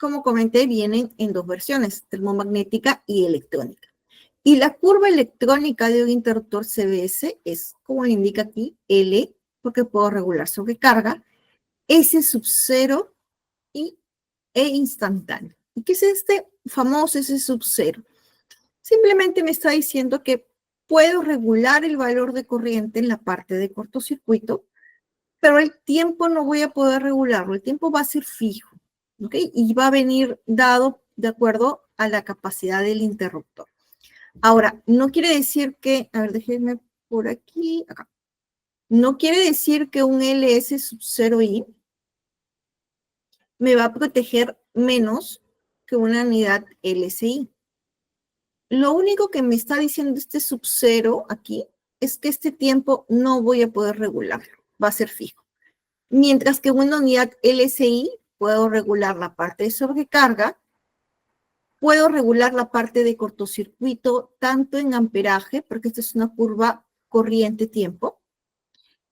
como comenté, vienen en dos versiones, termomagnética y electrónica. Y la curva electrónica de un interruptor CBS es, como le indica aquí, L, porque puedo regular sobrecarga, S sub 0 e instantáneo. ¿Y qué es este famoso S sub 0? Simplemente me está diciendo que puedo regular el valor de corriente en la parte de cortocircuito, pero el tiempo no voy a poder regularlo, el tiempo va a ser fijo, ¿ok? Y va a venir dado de acuerdo a la capacidad del interruptor. Ahora, no quiere decir que, a ver, déjenme por aquí, acá. No quiere decir que un LS sub 0i me va a proteger menos que una unidad LSI. Lo único que me está diciendo este sub 0 aquí es que este tiempo no voy a poder regularlo, va a ser fijo. Mientras que una unidad LSI puedo regular la parte de sobrecarga, puedo regular la parte de cortocircuito tanto en amperaje, porque esta es una curva corriente-tiempo,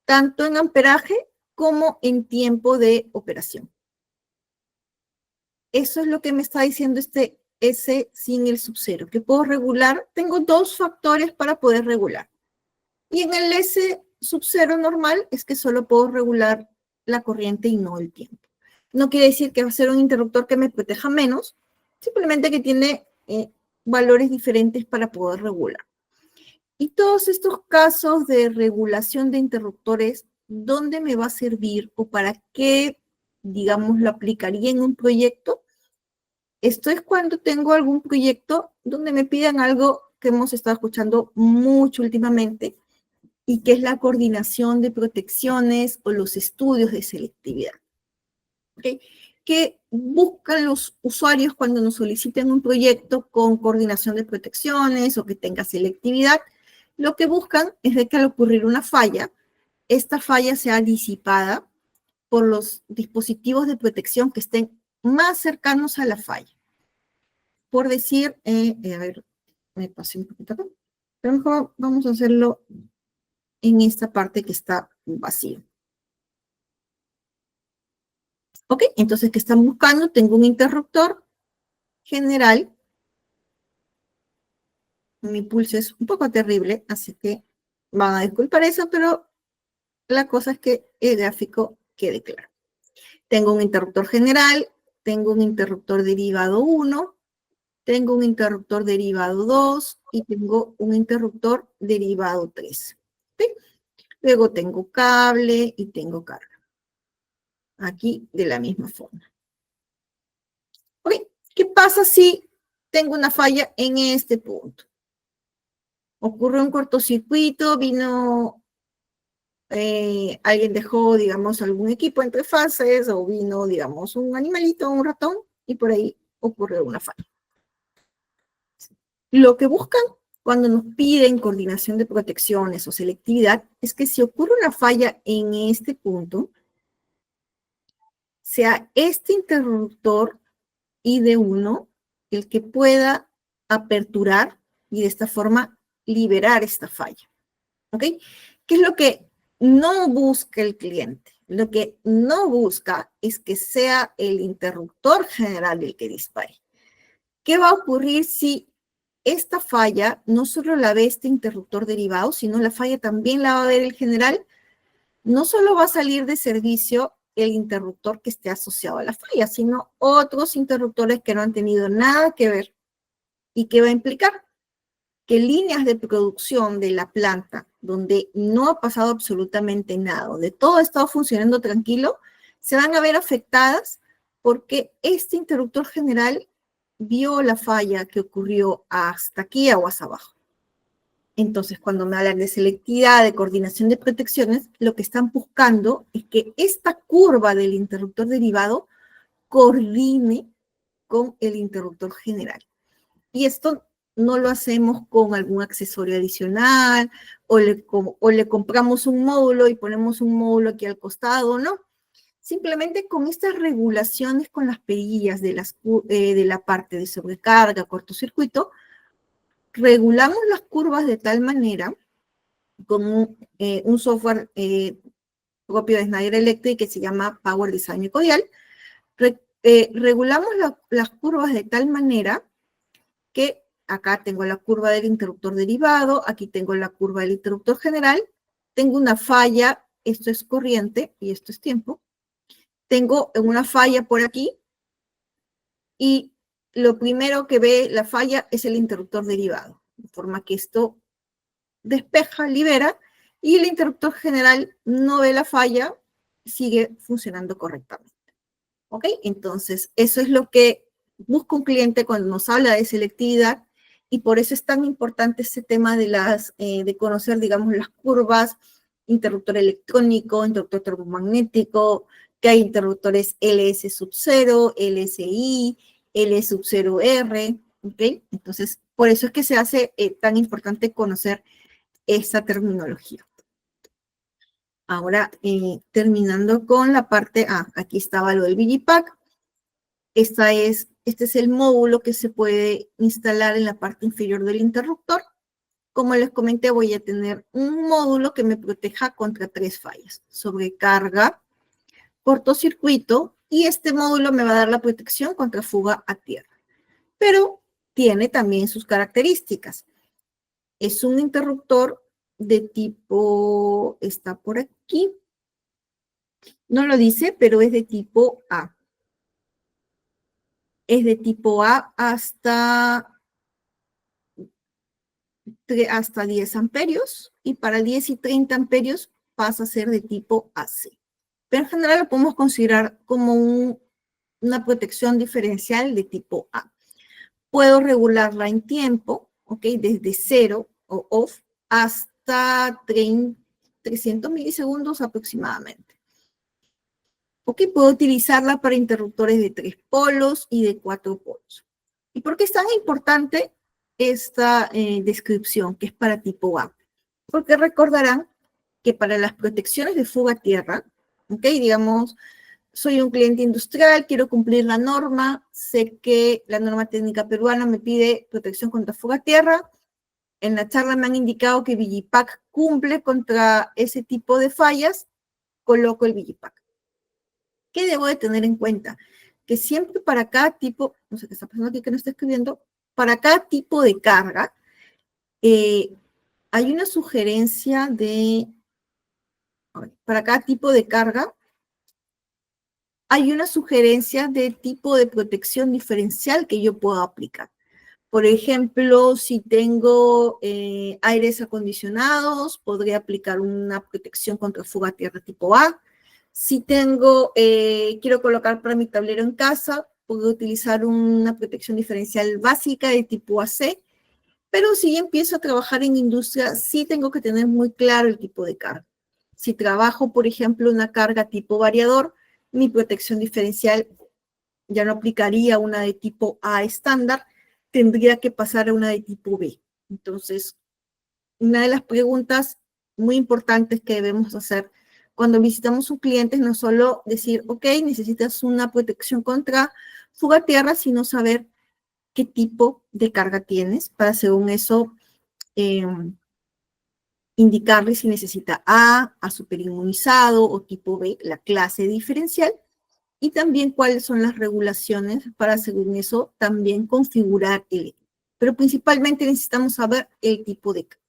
tanto en amperaje como en tiempo de operación. Eso es lo que me está diciendo este S sin el sub 0, que puedo regular. Tengo dos factores para poder regular. Y en el S sub 0 normal es que solo puedo regular la corriente y no el tiempo. No quiere decir que va a ser un interruptor que me proteja menos, simplemente que tiene valores diferentes para poder regular. Y todos estos casos de regulación de interruptores, ¿dónde me va a servir o para qué, digamos, lo aplicaría en un proyecto? Esto es cuando tengo algún proyecto donde me piden algo que hemos estado escuchando mucho últimamente y que es la coordinación de protecciones o los estudios de selectividad. ¿Okay? Que buscan los usuarios cuando nos soliciten un proyecto con coordinación de protecciones o que tenga selectividad. Lo que buscan es de que al ocurrir una falla, esta falla sea disipada por los dispositivos de protección que estén más cercanos a la falla. Por decir, a ver, me pasé un poquito acá, pero mejor vamos a hacerlo en esta parte que está vacía. Ok, entonces, ¿qué están buscando? Tengo un interruptor general. Mi pulso es un poco terrible, así que van a disculpar eso, pero la cosa es que el gráfico quede claro. Tengo un interruptor general, tengo un interruptor derivado 1, tengo un interruptor derivado 2 y tengo un interruptor derivado 3. ¿Sí? Luego tengo cable y tengo carga. Aquí de la misma forma. ¿Ok? ¿Qué pasa si tengo una falla en este punto? Ocurre un cortocircuito, vino, alguien dejó, digamos, algún equipo entre fases o vino, digamos, un animalito, un ratón y por ahí ocurrió una falla. Lo que buscan cuando nos piden coordinación de protecciones o selectividad es que si ocurre una falla en este punto, sea este interruptor ID1 el que pueda aperturar y de esta forma liberar esta falla. ¿Ok? ¿Qué es lo que no busca el cliente? Lo que no busca es que sea el interruptor general el que dispare. ¿Qué va a ocurrir si esta falla no solo la ve este interruptor derivado, sino la falla también la va a ver el general? No solo va a salir de servicio el interruptor que esté asociado a la falla, sino otros interruptores que no han tenido nada que ver. ¿Y qué va a implicar? Que líneas de producción de la planta, donde no ha pasado absolutamente nada, donde todo ha estado funcionando tranquilo, se van a ver afectadas porque este interruptor general vio la falla que ocurrió hasta aquí aguas abajo. Entonces, cuando me hablan de selectividad, de coordinación de protecciones, lo que están buscando es que esta curva del interruptor derivado coordine con el interruptor general. Y esto no lo hacemos con algún accesorio adicional o le compramos un módulo y ponemos un módulo aquí al costado, no. Simplemente con estas regulaciones con las perillas de la parte de sobrecarga, cortocircuito, regulamos las curvas de tal manera con un software propio de Schneider Electric que se llama Power Design Codial. Regulamos las curvas de tal manera que acá tengo la curva del interruptor derivado, aquí tengo la curva del interruptor general, tengo una falla, esto es corriente y esto es tiempo, tengo una falla por aquí y lo primero que ve la falla es el interruptor derivado, de forma que esto despeja, libera, y el interruptor general no ve la falla, sigue funcionando correctamente. ¿Ok? Entonces, eso es lo que busca un cliente cuando nos habla de selectividad, y por eso es tan importante este tema de conocer, digamos, las curvas, interruptor electrónico, interruptor termomagnético, que hay interruptores LS sub 0, LSI, L sub 0R, ¿ok? Entonces, por eso es que se hace tan importante conocer esta terminología. Ahora, terminando con la parte, aquí estaba lo del Digipack. Este es el módulo que se puede instalar en la parte inferior del interruptor. Como les comenté, voy a tener un módulo que me proteja contra 3 fallas: sobrecarga, cortocircuito, y este módulo me va a dar la protección contra fuga a tierra. Pero tiene también sus características. Es un interruptor de tipo, está por aquí, no lo dice, pero es de tipo A. Es de tipo A hasta 10 amperios, y para 10 y 30 amperios pasa a ser de tipo AC. Pero en general lo podemos considerar como una protección diferencial de tipo A. Puedo regularla en tiempo, ¿ok? Desde 0 o off hasta 300 milisegundos aproximadamente. ¿Ok? Puedo utilizarla para interruptores de 3 polos y de 4 polos. ¿Y por qué es tan importante esta descripción, que es para tipo A? Porque recordarán que para las protecciones de fuga a tierra, ¿ok? Digamos, soy un cliente industrial, quiero cumplir la norma, sé que la norma técnica peruana me pide protección contra fuga a tierra. En la charla me han indicado que Vigipack cumple contra ese tipo de fallas, coloco el Vigipack. ¿Qué debo de tener en cuenta? Que siempre para cada tipo, no sé qué está pasando aquí que no está escribiendo, para cada tipo de carga, hay una sugerencia de, para cada tipo de carga, hay una sugerencia de tipo de protección diferencial que yo puedo aplicar. Por ejemplo, si tengo aires acondicionados, podría aplicar una protección contra fuga a tierra tipo A. Si tengo, quiero colocar para mi tablero en casa, puedo utilizar una protección diferencial básica de tipo AC. Pero si empiezo a trabajar en industria, sí tengo que tener muy claro el tipo de carga. Si trabajo, por ejemplo, una carga tipo variador, mi protección diferencial ya no aplicaría una de tipo A estándar, tendría que pasar a una de tipo B. Entonces, una de las preguntas muy importantes que debemos hacer cuando visitamos un cliente es no solo decir, ok, necesitas una protección contra fuga a tierra, sino saber qué tipo de carga tienes para, según eso, eh, indicarle si necesita A superinmunizado o tipo B, la clase diferencial, y también cuáles son las regulaciones para, según eso, también configurar el equipo. Pero principalmente necesitamos saber el tipo de carga.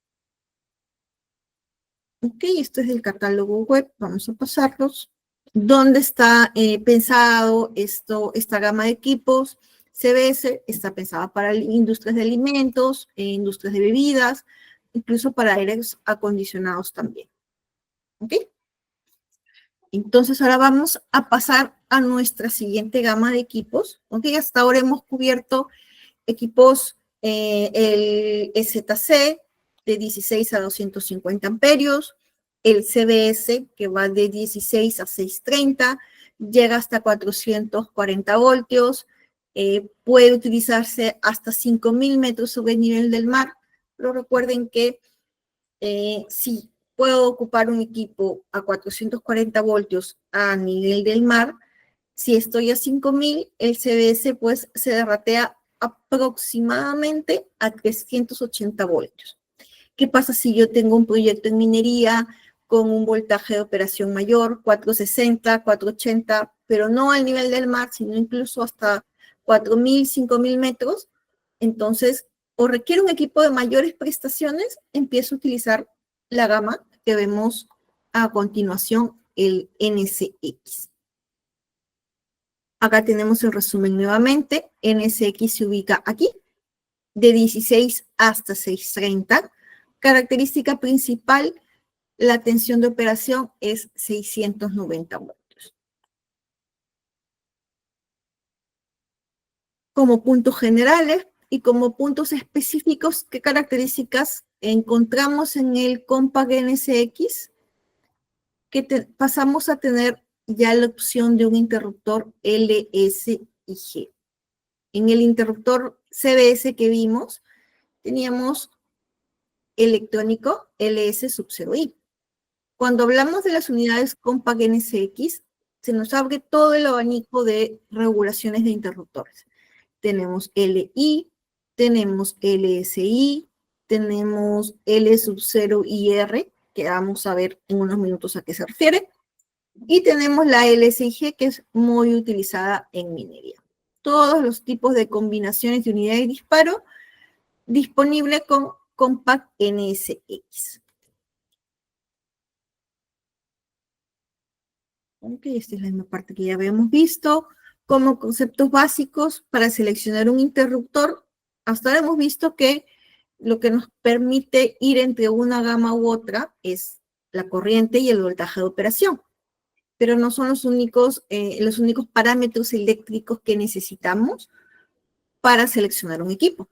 Ok, esto es el catálogo web, vamos a pasarlos. ¿Dónde está pensado esta gama de equipos? CBS está pensada para industrias de alimentos, industrias de bebidas, incluso para aires acondicionados también. ¿Ok? Entonces ahora vamos a pasar a nuestra siguiente gama de equipos. ¿Ok? Hasta ahora hemos cubierto equipos, el EZC de 16 a 250 amperios, el CBS que va de 16 a 630, llega hasta 440 voltios, puede utilizarse hasta 5.000 metros sobre el nivel del mar, pero recuerden que si puedo ocupar un equipo a 440 voltios a nivel del mar, si estoy a 5.000, el CBS pues se derratea aproximadamente a 380 voltios. ¿Qué pasa si yo tengo un proyecto en minería con un voltaje de operación mayor, 460, 480, pero no al nivel del mar, sino incluso hasta 4.000, 5.000 metros? Entonces, o requiere un equipo de mayores prestaciones, empiezo a utilizar la gama que vemos a continuación, el NSX. Acá tenemos el resumen nuevamente. NSX se ubica aquí, de 16 hasta 630. Característica principal, la tensión de operación es 690 voltios. Como puntos generales y como puntos específicos, ¿qué características encontramos en el Compact NSX? Que pasamos a tener ya la opción de un interruptor LS y G. En el interruptor CBS que vimos, teníamos electrónico LS sub 0i. Cuando hablamos de las unidades Compact NSX, se nos abre todo el abanico de regulaciones de interruptores. Tenemos LI, tenemos LSI, tenemos L sub 0IR, que vamos a ver en unos minutos a qué se refiere, y tenemos la LSIG, que es muy utilizada en minería. Todos los tipos de combinaciones de unidades de disparo disponible con Compact NSX. Ok, esta es la misma parte que ya habíamos visto. Como conceptos básicos para seleccionar un interruptor, hasta ahora hemos visto que lo que nos permite ir entre una gama u otra es la corriente y el voltaje de operación. Pero no son los únicos parámetros eléctricos que necesitamos. para seleccionar un equipo.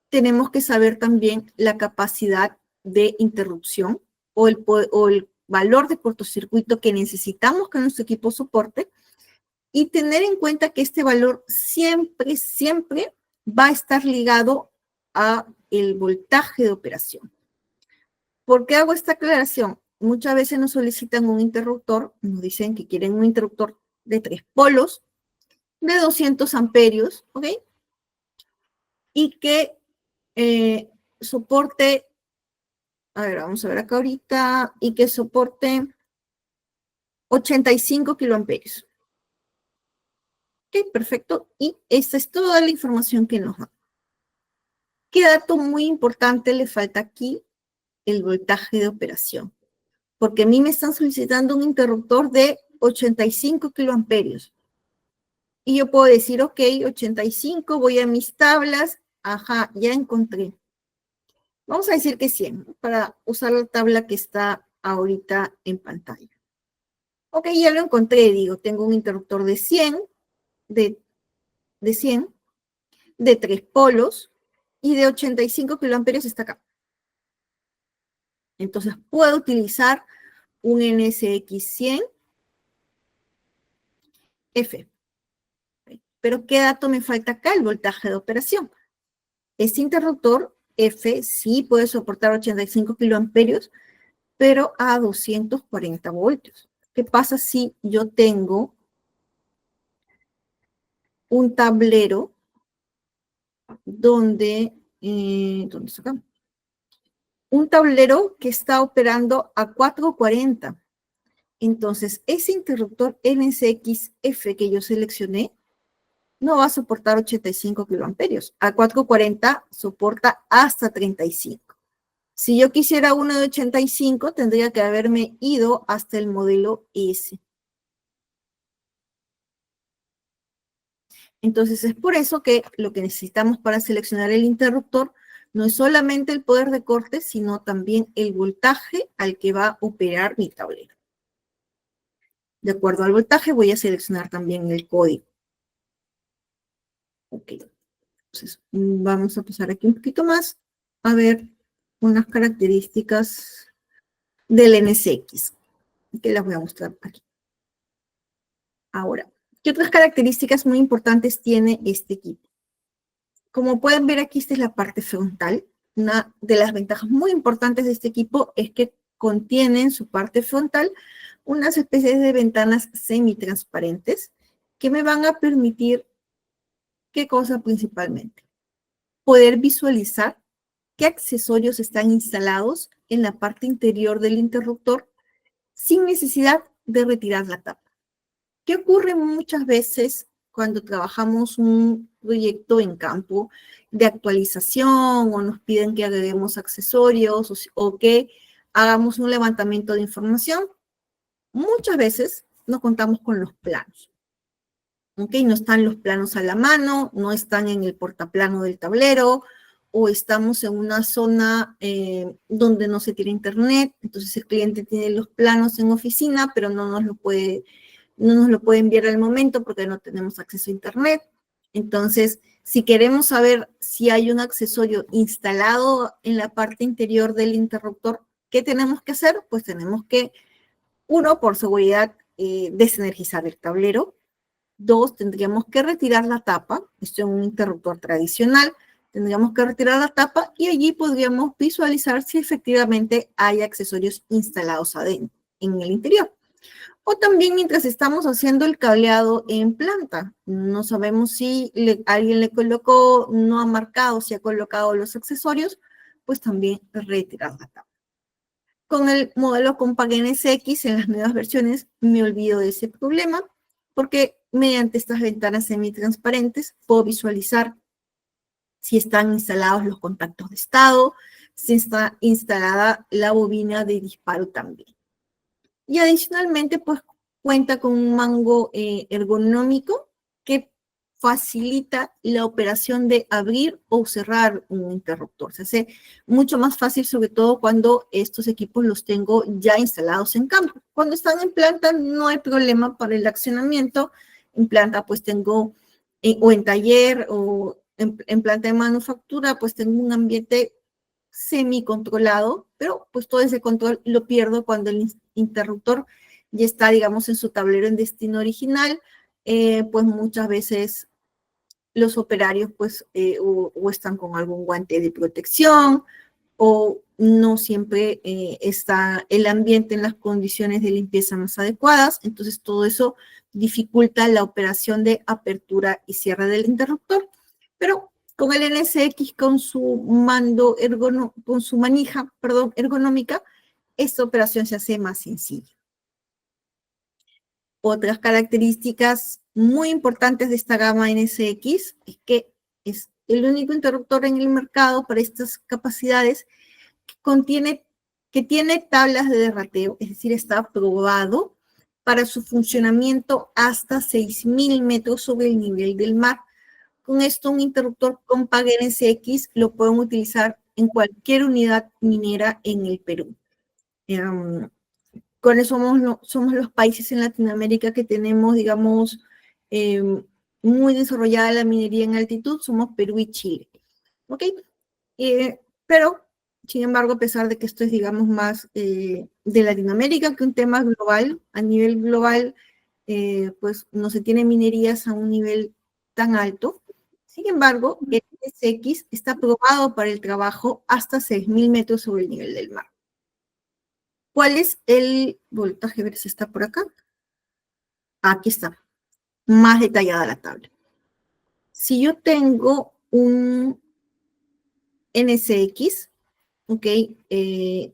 Tenemos que saber también la capacidad de interrupción o el valor de cortocircuito que necesitamos que nuestro equipo soporte, y tener en cuenta que este valor siempre, siempre va a estar ligado a el voltaje de operación. ¿Por qué hago esta aclaración? Muchas veces nos solicitan un interruptor, nos dicen que quieren un interruptor de 3 polos, de 200 amperios, ¿ok? Y que soporte, a ver, vamos a ver acá ahorita, y que soporte 85 kiloamperios. Ok, perfecto. Y esta es toda la información que nos da. ¿Qué dato muy importante le falta aquí? El voltaje de operación. Porque a mí me están solicitando un interruptor de 85 kiloamperios. Y yo puedo decir, ok, 85, voy a mis tablas. Ajá, ya encontré. Vamos a decir que 100, para usar la tabla que está ahorita en pantalla. Ok, ya lo encontré, digo, tengo un interruptor de 100, de 100, de 3 polos, y de 85 kiloamperios está acá. Entonces, puedo utilizar un NSX100 F. Pero ¿qué dato me falta acá? El voltaje de operación. Este interruptor F sí puede soportar 85 kiloamperios, pero a 240 voltios. ¿Qué pasa si yo tengo un tablero donde, ¿dónde está acá? Un tablero que está operando a 440? Entonces, ese interruptor NSX-F que yo seleccioné no va a soportar 85 kiloamperios. A 440 soporta hasta 35. Si yo quisiera uno de 85, tendría que haberme ido hasta el modelo S. Entonces, es por eso que lo que necesitamos para seleccionar el interruptor no es solamente el poder de corte, sino también el voltaje al que va a operar mi tablero. De acuerdo al voltaje, voy a seleccionar también el código. Ok. Entonces, vamos a pasar aquí un poquito más a ver unas características del NSX, que las voy a mostrar aquí. Ahora, ¿qué otras características muy importantes tiene este equipo? Como pueden ver aquí, esta es la parte frontal. Una de las ventajas muy importantes de este equipo es que contiene en su parte frontal unas especies de ventanas semitransparentes que me van a permitir, ¿qué cosa principalmente? Poder visualizar qué accesorios están instalados en la parte interior del interruptor sin necesidad de retirar la tapa. ¿Qué ocurre muchas veces cuando trabajamos un proyecto en campo de actualización o nos piden que agreguemos accesorios o que hagamos un levantamiento de información? Muchas veces no contamos con los planos. ¿Ok? No están los planos a la mano, no están en el portaplano del tablero, o estamos en una zona donde no se tiene internet, entonces el cliente tiene los planos en oficina, pero no nos lo puede enviar al momento porque no tenemos acceso a internet. Entonces, si queremos saber si hay un accesorio instalado en la parte interior del interruptor, ¿qué tenemos que hacer? Pues tenemos que, uno, por seguridad, desenergizar el tablero. Dos, tendríamos que retirar la tapa. Esto es un interruptor tradicional. Tendríamos que retirar la tapa y allí podríamos visualizar si efectivamente hay accesorios instalados adentro, en el interior. O también mientras estamos haciendo el cableado en planta, no sabemos si alguien le colocó, no ha marcado si ha colocado los accesorios, pues también retirar la tapa. Con el modelo Compaq NSX en las nuevas versiones me olvido de ese problema porque mediante estas ventanas semitransparentes puedo visualizar si están instalados los contactos de estado, si está instalada la bobina de disparo también. Y adicionalmente, pues cuenta con un mango ergonómico que facilita la operación de abrir o cerrar un interruptor. Se hace mucho más fácil, sobre todo cuando estos equipos los tengo ya instalados en campo. Cuando están en planta no hay problema para el accionamiento. En planta pues tengo, o en taller, o en planta de manufactura, pues tengo un ambiente semi-controlado, pero pues todo ese control lo pierdo cuando el interruptor ya está, digamos, en su tablero en destino original, pues muchas veces los operarios pues o están con algún guante de protección o no siempre está el ambiente en las condiciones de limpieza más adecuadas, entonces todo eso dificulta la operación de apertura y cierre del interruptor, pero con el NSX, con su mando con su manija, perdón, ergonómica, esta operación se hace más sencilla. Otras características muy importantes de esta gama NSX es que es el único interruptor en el mercado para estas capacidades que tiene tablas de derrateo, es decir, está aprobado para su funcionamiento hasta 6.000 metros sobre el nivel del mar. Con esto, un interruptor Compag NSX lo pueden utilizar en cualquier unidad minera en el Perú. Con eso somos los países en Latinoamérica que tenemos, digamos, muy desarrollada la minería en altitud, somos Perú y Chile. ¿Ok? Pero, sin embargo, a pesar de que esto es, digamos, más de Latinoamérica que un tema global, a nivel global, pues no se tiene minerías a un nivel tan alto. Sin embargo, el NSX está aprobado para el trabajo hasta 6.000 metros sobre el nivel del mar. ¿Cuál es el voltaje? A ver si está por acá. Aquí está, más detallada la tabla. Si yo tengo un NSX, ¿ok? Que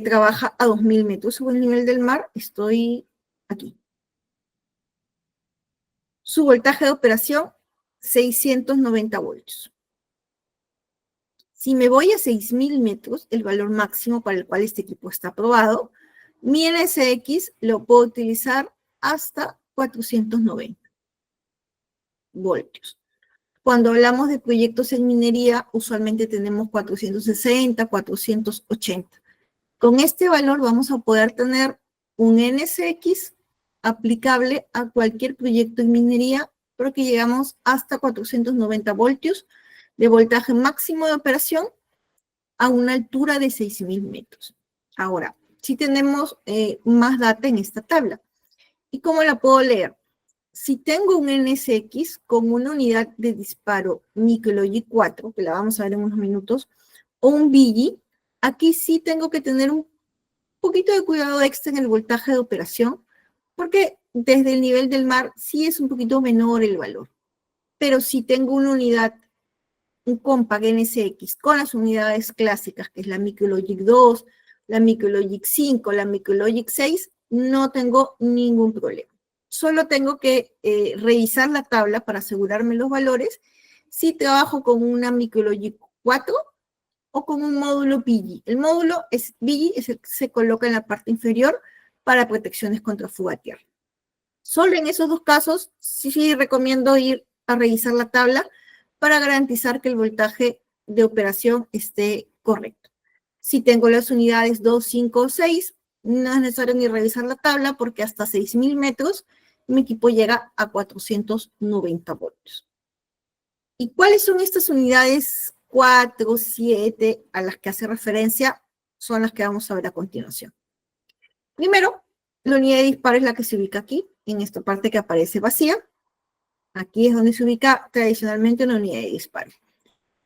trabaja a 2.000 metros sobre el nivel del mar, estoy aquí. Su voltaje de operación, 690 voltios. Si me voy a 6.000 metros, el valor máximo para el cual este equipo está aprobado, mi NSX lo puedo utilizar hasta 490 voltios. Cuando hablamos de proyectos en minería, usualmente tenemos 460, 480. Con este valor vamos a poder tener un NSX aplicable a cualquier proyecto en minería, porque llegamos hasta 490 voltios de voltaje máximo de operación a una altura de 6.000 metros. Ahora, sí tenemos más data en esta tabla. ¿Y cómo la puedo leer? Si tengo un NSX con una unidad de disparo Micrologic 4, que la vamos a ver en unos minutos, o un BG, aquí sí tengo que tener un poquito de cuidado extra en el voltaje de operación, porque desde el nivel del mar sí es un poquito menor el valor. Pero si tengo una unidad, un Compag NSX con las unidades clásicas, que es la Micrologic 2, la Micrologic 5, la Micrologic 6, no tengo ningún problema. Solo tengo que revisar la tabla para asegurarme los valores si trabajo con una Micrologic 4 o con un módulo BG. El módulo BG es el que se coloca en la parte inferior para protecciones contra fuga a tierra. Solo en esos dos casos sí recomiendo ir a revisar la tabla para garantizar que el voltaje de operación esté correcto. Si tengo las unidades 2, 5 o 6, no es necesario ni revisar la tabla porque hasta 6.000 metros mi equipo llega a 490 voltios. ¿Y cuáles son estas unidades 4, 7 a las que hace referencia? Son las que vamos a ver a continuación. Primero, la unidad de disparo es la que se ubica aquí, en esta parte que aparece vacía. Aquí es donde se ubica tradicionalmente una unidad de disparo.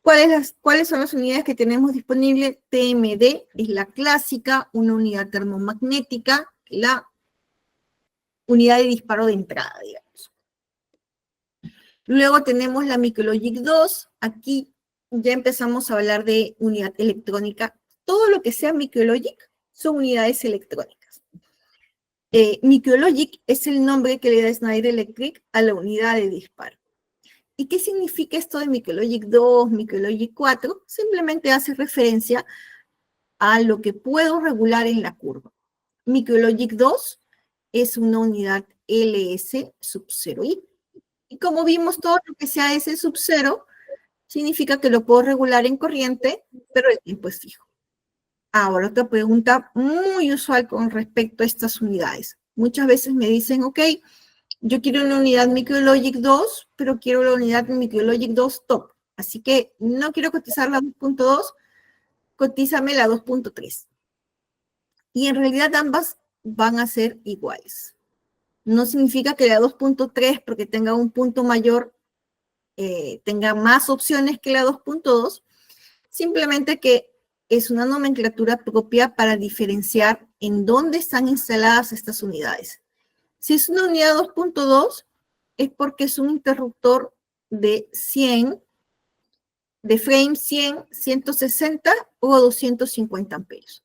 ¿Cuáles son las unidades que tenemos disponibles? TMD es la clásica, una unidad termomagnética, la unidad de disparo de entrada, digamos. Luego tenemos la Micrologic 2, aquí ya empezamos a hablar de unidad electrónica. Todo lo que sea Micrologic son unidades electrónicas. Micrologic es el nombre que le da Schneider Electric a la unidad de disparo. ¿Y qué significa esto de Micrologic 2, Micrologic 4? Simplemente hace referencia a lo que puedo regular en la curva. Micrologic 2 es una unidad LS sub 0i. Y como vimos, todo lo que sea S sub 0 significa que lo puedo regular en corriente, pero el tiempo es fijo. Ahora, otra pregunta muy usual con respecto a estas unidades. Muchas veces me dicen, ok, Yo quiero una unidad Micrologic 2, pero quiero la unidad Micrologic 2 top. Así que no quiero cotizar la 2.2, cotízame la 2.3. Y en realidad ambas van a ser iguales. No significa que la 2.3, porque tenga un punto mayor, tenga más opciones que la 2.2, simplemente que es una nomenclatura propia para diferenciar en dónde están instaladas estas unidades. Si es una unidad 2.2, es porque es un interruptor de 100, de frame 100, 160 o 250 amperios.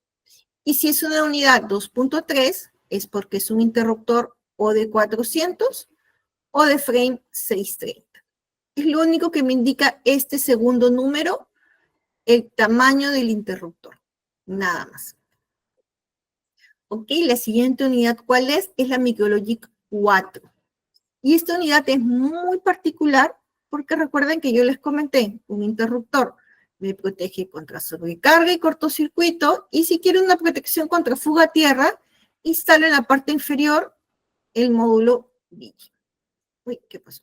Y si es una unidad 2.3, es porque es un interruptor o de 400 o de frame 630. Es lo único que me indica este segundo número, el tamaño del interruptor. Nada más. Ok, la siguiente unidad, ¿cuál es? Es la Micrologic 4. Y esta unidad es muy particular porque recuerden que yo les comenté, un interruptor me protege contra sobrecarga y cortocircuito, y si quiero una protección contra fuga a tierra, instalo en la parte inferior el módulo BIG. Uy, ¿qué pasó?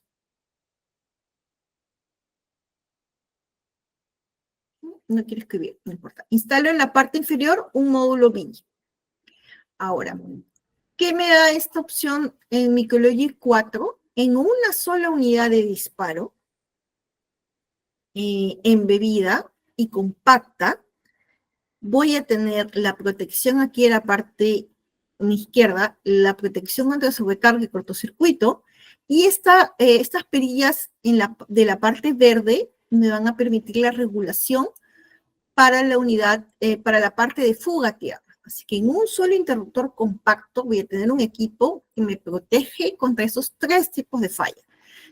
No quiero escribir, no importa. Instalo en la parte inferior un módulo BIG. Ahora, ¿qué me da esta opción en Micrologic 4? En una sola unidad de disparo, embebida y compacta, voy a tener la protección aquí en la parte a mi izquierda, la protección contra sobrecarga y cortocircuito, y estas perillas de la parte verde me van a permitir la regulación para la unidad, para la parte de fuga a tierra. Así que en un solo interruptor compacto voy a tener un equipo que me protege contra esos tres tipos de falla: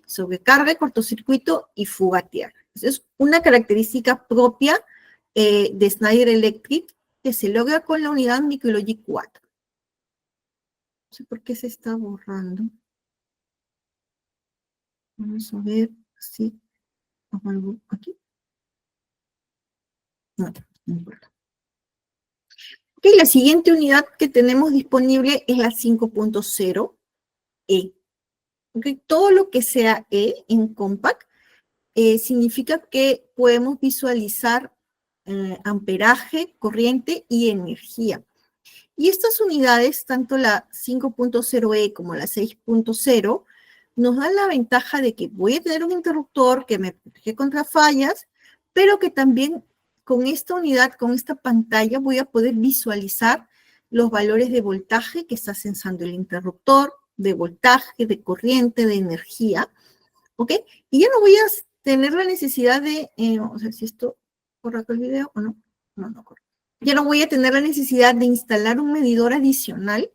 sobrecarga, cortocircuito y fuga a tierra. Es una característica propia de Schneider Electric que se logra con la unidad Micrologic 4. No sé por qué se está borrando. Vamos a ver si hago algo aquí. No, no importa. Ok, la siguiente unidad que tenemos disponible es la 5.0E. Okay, todo lo que sea E en Compact significa que podemos visualizar amperaje, corriente y energía. Y estas unidades, tanto la 5.0E como la 6.0, nos dan la ventaja de que voy a tener un interruptor que me protege contra fallas, pero que también con esta unidad, con esta pantalla, voy a poder visualizar los valores de voltaje que está sensando el interruptor, de voltaje, de corriente, de energía, ¿ok? Y ya no voy a tener la necesidad de, vamos a ver si esto corre acá el video o no. No corre. Ya no voy a tener la necesidad de instalar un medidor adicional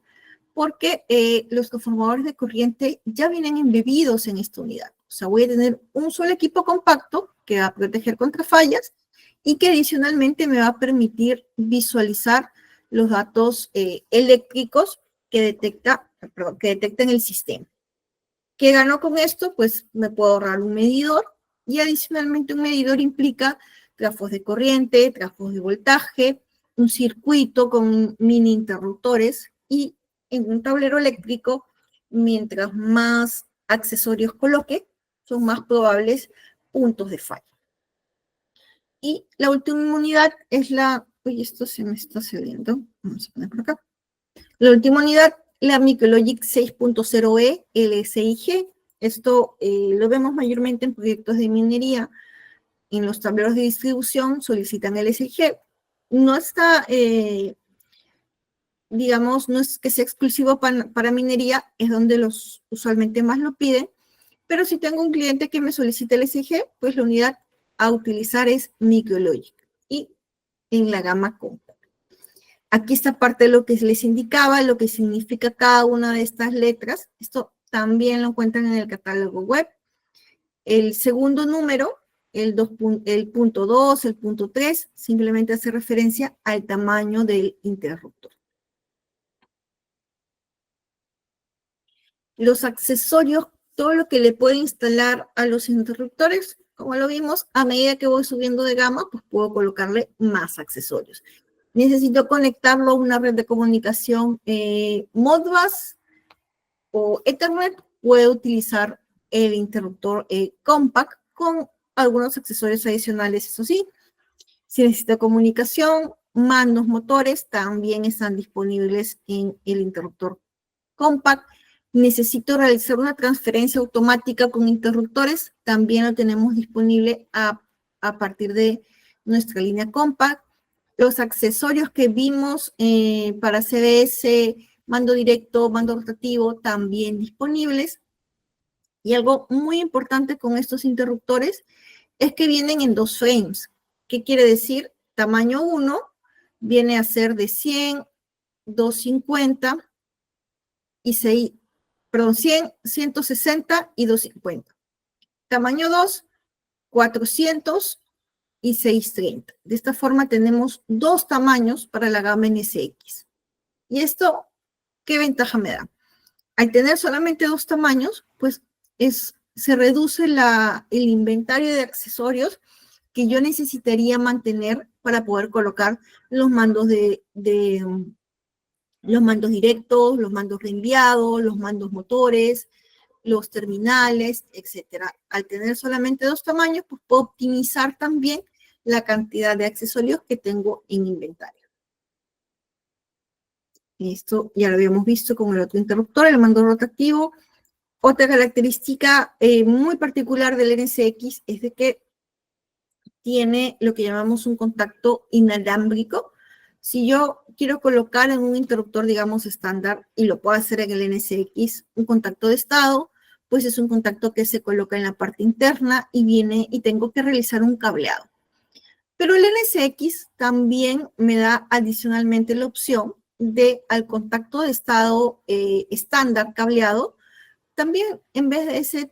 porque los transformadores de corriente ya vienen embebidos en esta unidad. O sea, voy a tener un solo equipo compacto que va a proteger contra fallas y que adicionalmente me va a permitir visualizar los datos eléctricos que detectan el sistema. ¿Qué gano con esto? Pues me puedo ahorrar un medidor, y adicionalmente un medidor implica trafos de corriente, trafos de voltaje, un circuito con mini interruptores, y en un tablero eléctrico, mientras más accesorios coloque, son más probables puntos de falla. Y la última unidad es la, uy, esto se me está cediendo, vamos a poner por acá. La última unidad, la Micrologic 6.0E LSIG. Esto lo vemos mayormente en proyectos de minería. En los tableros de distribución solicitan LSIG. No está, digamos, no es que sea exclusivo para minería, es donde los usualmente más lo piden, pero si tengo un cliente que me solicita LSIG, pues la unidad a utilizar es Micrologic y en la gama Compact. Aquí está parte de lo que les indicaba, lo que significa cada una de estas letras. Esto también lo encuentran en el catálogo web. El segundo número, el punto 2, el punto 3, simplemente hace referencia al tamaño del interruptor. Los accesorios, todo lo que le puedo instalar a los interruptores, como lo vimos, a medida que voy subiendo de gama, pues puedo colocarle más accesorios. Necesito conectarlo a una red de comunicación Modbus o Ethernet, puede utilizar el interruptor compact con algunos accesorios adicionales, eso sí. Si necesita comunicación, mandos, motores, también están disponibles en el interruptor compact. Necesito realizar una transferencia automática con interruptores, también lo tenemos disponible a partir de nuestra línea compact. Los accesorios que vimos para CBS, mando directo, mando rotativo, también disponibles. Y algo muy importante con estos interruptores es que vienen en 2 frames. ¿Qué quiere decir? Tamaño 1 viene a ser de 100, 250 y 6, perdón, 100, 160 y 250. Tamaño 2, 400 y 630. De esta forma tenemos 2 tamaños para la gama NSX. ¿Y esto qué ventaja me da? Al tener solamente 2 tamaños, pues se reduce el inventario de accesorios que yo necesitaría mantener para poder colocar los mandos los mandos directos, los mandos reenviados, los mandos motores, los terminales, etcétera. Al tener solamente 2 tamaños, pues puedo optimizar también la cantidad de accesorios que tengo en inventario. Esto ya lo habíamos visto con el otro interruptor, el mando rotativo. Otra característica muy particular del NSX es de que tiene lo que llamamos un contacto inalámbrico. Si yo quiero colocar en un interruptor, digamos, estándar, y lo puedo hacer en el NSX, un contacto de estado, pues es un contacto que se coloca en la parte interna y tengo que realizar un cableado. Pero el NSX también me da adicionalmente la opción de al contacto de estado estándar cableado, también en vez de ese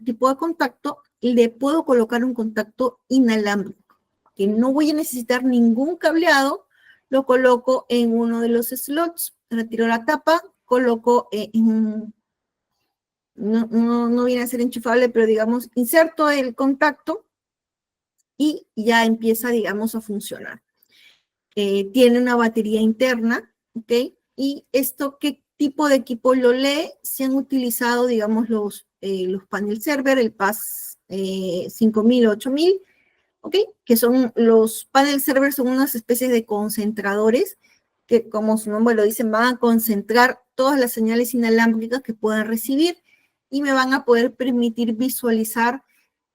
tipo de contacto, le puedo colocar un contacto inalámbrico, que no voy a necesitar ningún cableado, lo coloco en uno de los slots, retiro la tapa, coloco no viene a ser enchufable, pero digamos, inserto el contacto y ya empieza, digamos, a funcionar. Tiene una batería interna, ¿ok? Y esto, ¿qué tipo de equipo lo lee? Se han utilizado, digamos, los panel server, el PAS 5000 o 8000, ¿ok? Que son los panel server, son unas especies de concentradores que, como su nombre lo dice, van a concentrar todas las señales inalámbricas que puedan recibir y me van a poder permitir visualizar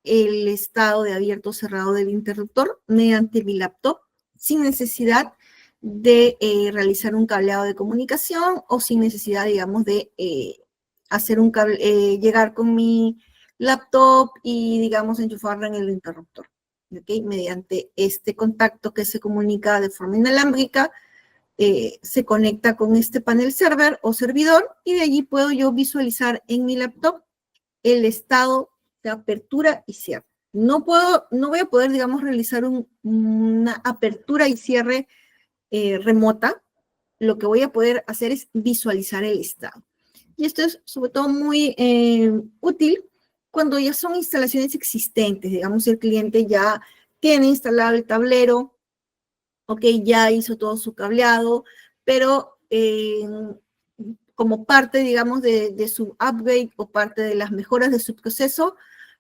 el estado de abierto o cerrado del interruptor mediante mi laptop sin necesidad de realizar un cableado de comunicación o sin necesidad, digamos, de hacer llegar con mi laptop y, digamos, enchufarla en el interruptor. ¿Okay? Mediante este contacto que se comunica de forma inalámbrica, se conecta con este panel server o servidor y de allí puedo yo visualizar en mi laptop el estado de apertura y cierre. No voy a poder, digamos, realizar una apertura y cierre remota. Lo que voy a poder hacer es visualizar el estado. Y esto es sobre todo muy útil cuando ya son instalaciones existentes. Digamos, el cliente ya tiene instalado el tablero, ok, ya hizo todo su cableado, pero como parte, digamos, de su upgrade o parte de las mejoras de su proceso,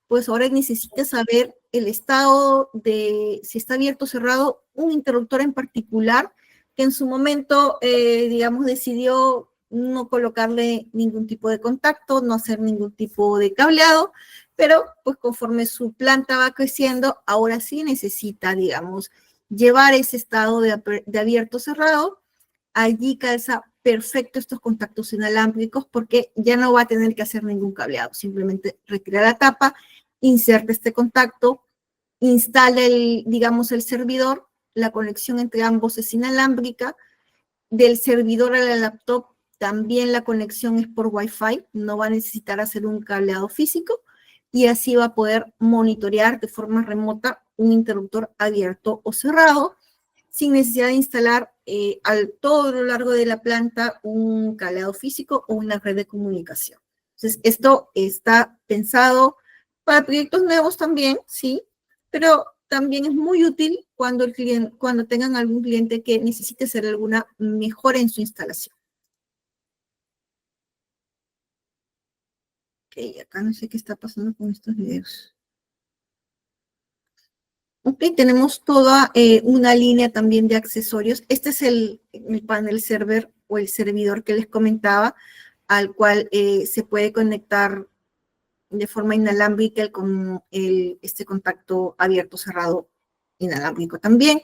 pues ahora necesita saber el estado de si está abierto o cerrado un interruptor en particular que en su momento, digamos, decidió no colocarle ningún tipo de contacto, no hacer ningún tipo de cableado, pero pues conforme su planta va creciendo, ahora sí necesita, digamos, llevar ese estado de abierto o cerrado. Allí calza perfecto estos contactos inalámbricos porque ya no va a tener que hacer ningún cableado, simplemente retira la tapa, inserta este contacto, instala digamos, el servidor, la conexión entre ambos es inalámbrica, del servidor a la laptop también la conexión es por Wi-Fi, no va a necesitar hacer un cableado físico y así va a poder monitorear de forma remota un interruptor abierto o cerrado sin necesidad de instalar todo lo largo de la planta un cableado físico o una red de comunicación. Entonces, esto está pensado para proyectos nuevos también, sí, pero también es muy útil cuando tengan algún cliente que necesite hacer alguna mejora en su instalación. Ok, acá no sé qué está pasando con estos videos. Ok, tenemos toda una línea también de accesorios. Este es el panel server o el servidor que les comentaba, al cual se puede conectar de forma inalámbrica con este contacto abierto cerrado inalámbrico también.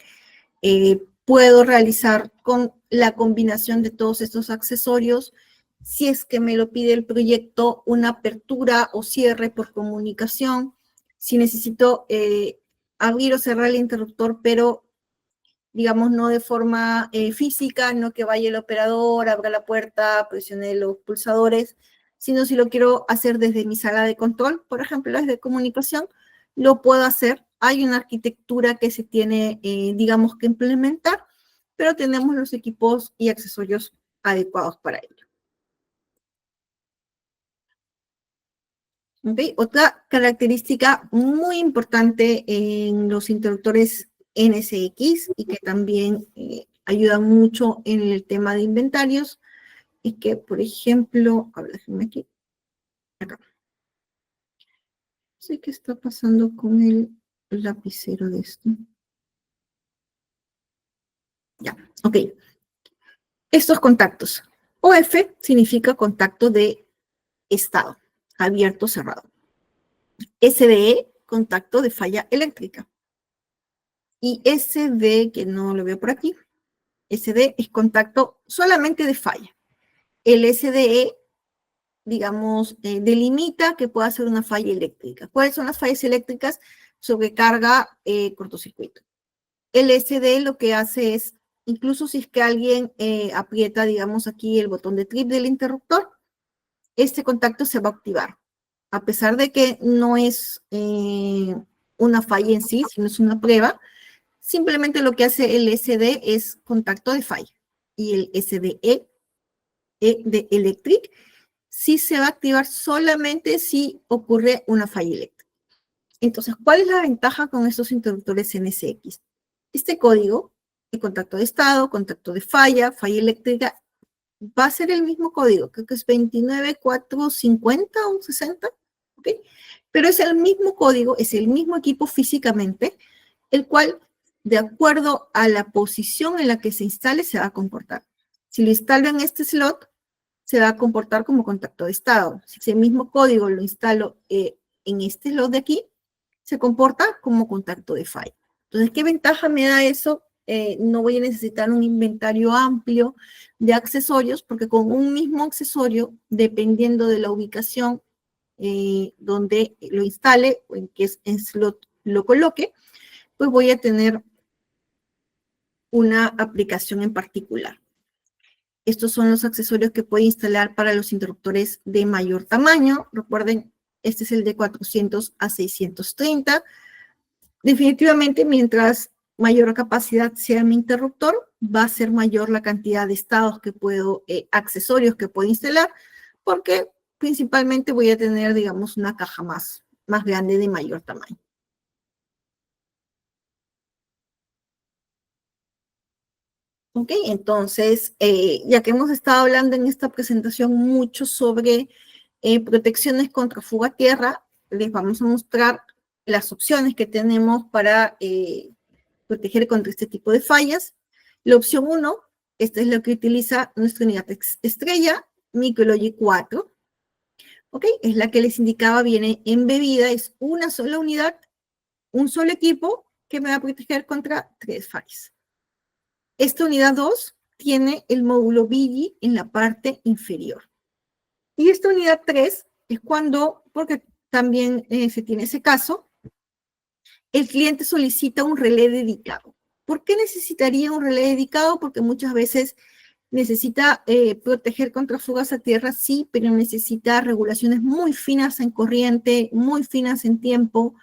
Puedo realizar con la combinación de todos estos accesorios, si es que me lo pide el proyecto, una apertura o cierre por comunicación, si necesito abrir o cerrar el interruptor, pero digamos no de forma física, no que vaya el operador, abra la puerta, presione los pulsadores, sino si lo quiero hacer desde mi sala de control, por ejemplo, desde comunicación, lo puedo hacer. Hay una arquitectura que se tiene, digamos, que implementar, pero tenemos los equipos y accesorios adecuados para ello. ¿Okay? Otra característica muy importante en los interruptores NSX y que también ayuda mucho en el tema de inventarios y que, por ejemplo, a ver, déjenme aquí, acá. No sé qué está pasando con el lapicero de esto. Ya, ok. Estos contactos. OF significa contacto de estado, abierto, cerrado. SDE, contacto de falla eléctrica. Y SD, que no lo veo por aquí, SD es contacto solamente de falla. El SDE, digamos, delimita que pueda ser una falla eléctrica. ¿Cuáles son las fallas eléctricas? Sobrecarga, cortocircuito. El SD lo que hace es, incluso si es que alguien aprieta, digamos, aquí el botón de trip del interruptor, este contacto se va a activar. A pesar de que no es una falla en sí, sino es una prueba, simplemente lo que hace el SD es contacto de falla. Y el SDE de Electric sí se va a activar solamente si ocurre una falla eléctrica. Entonces, ¿cuál es la ventaja con estos interruptores NSX? Este código, el contacto de estado, contacto de falla, falla eléctrica, va a ser el mismo código, creo que es 29450 o 60, ¿ok? Pero es el mismo código, es el mismo equipo físicamente, el cual, de acuerdo a la posición en la que se instale, se va a comportar. Si lo instalo en este slot, se va a comportar como contacto de estado. Si ese mismo código lo instalo en este slot de aquí, se comporta como contacto de falla. Entonces, ¿qué ventaja me da eso? No voy a necesitar un inventario amplio de accesorios, porque con un mismo accesorio, dependiendo de la ubicación donde lo instale o en qué slot lo coloque, pues voy a tener una aplicación en particular. Estos son los accesorios que puede instalar para los interruptores de mayor tamaño. Recuerden, este es el de 400 a 630. Definitivamente, mientras mayor capacidad sea mi interruptor, va a ser mayor la cantidad de estados que puedo, accesorios que puedo instalar, porque principalmente voy a tener, digamos, una caja más grande de mayor tamaño. Ok, entonces, ya que hemos estado hablando en esta presentación mucho sobre protecciones contra fuga a tierra, les vamos a mostrar las opciones que tenemos para proteger contra este tipo de fallas. La opción 1, esta es la que utiliza nuestra unidad estrella, Micrology 4. Ok, es la que les indicaba, viene embebida, es una sola unidad, un solo equipo que me va a proteger contra 3 fallas. Esta unidad 2 tiene el módulo BIGI en la parte inferior. Y esta unidad 3 es cuando, porque también se tiene ese caso, el cliente solicita un relé dedicado. ¿Por qué necesitaría un relé dedicado? Porque muchas veces necesita proteger contra fugas a tierra, sí, pero necesita regulaciones muy finas en corriente, muy finas en tiempo,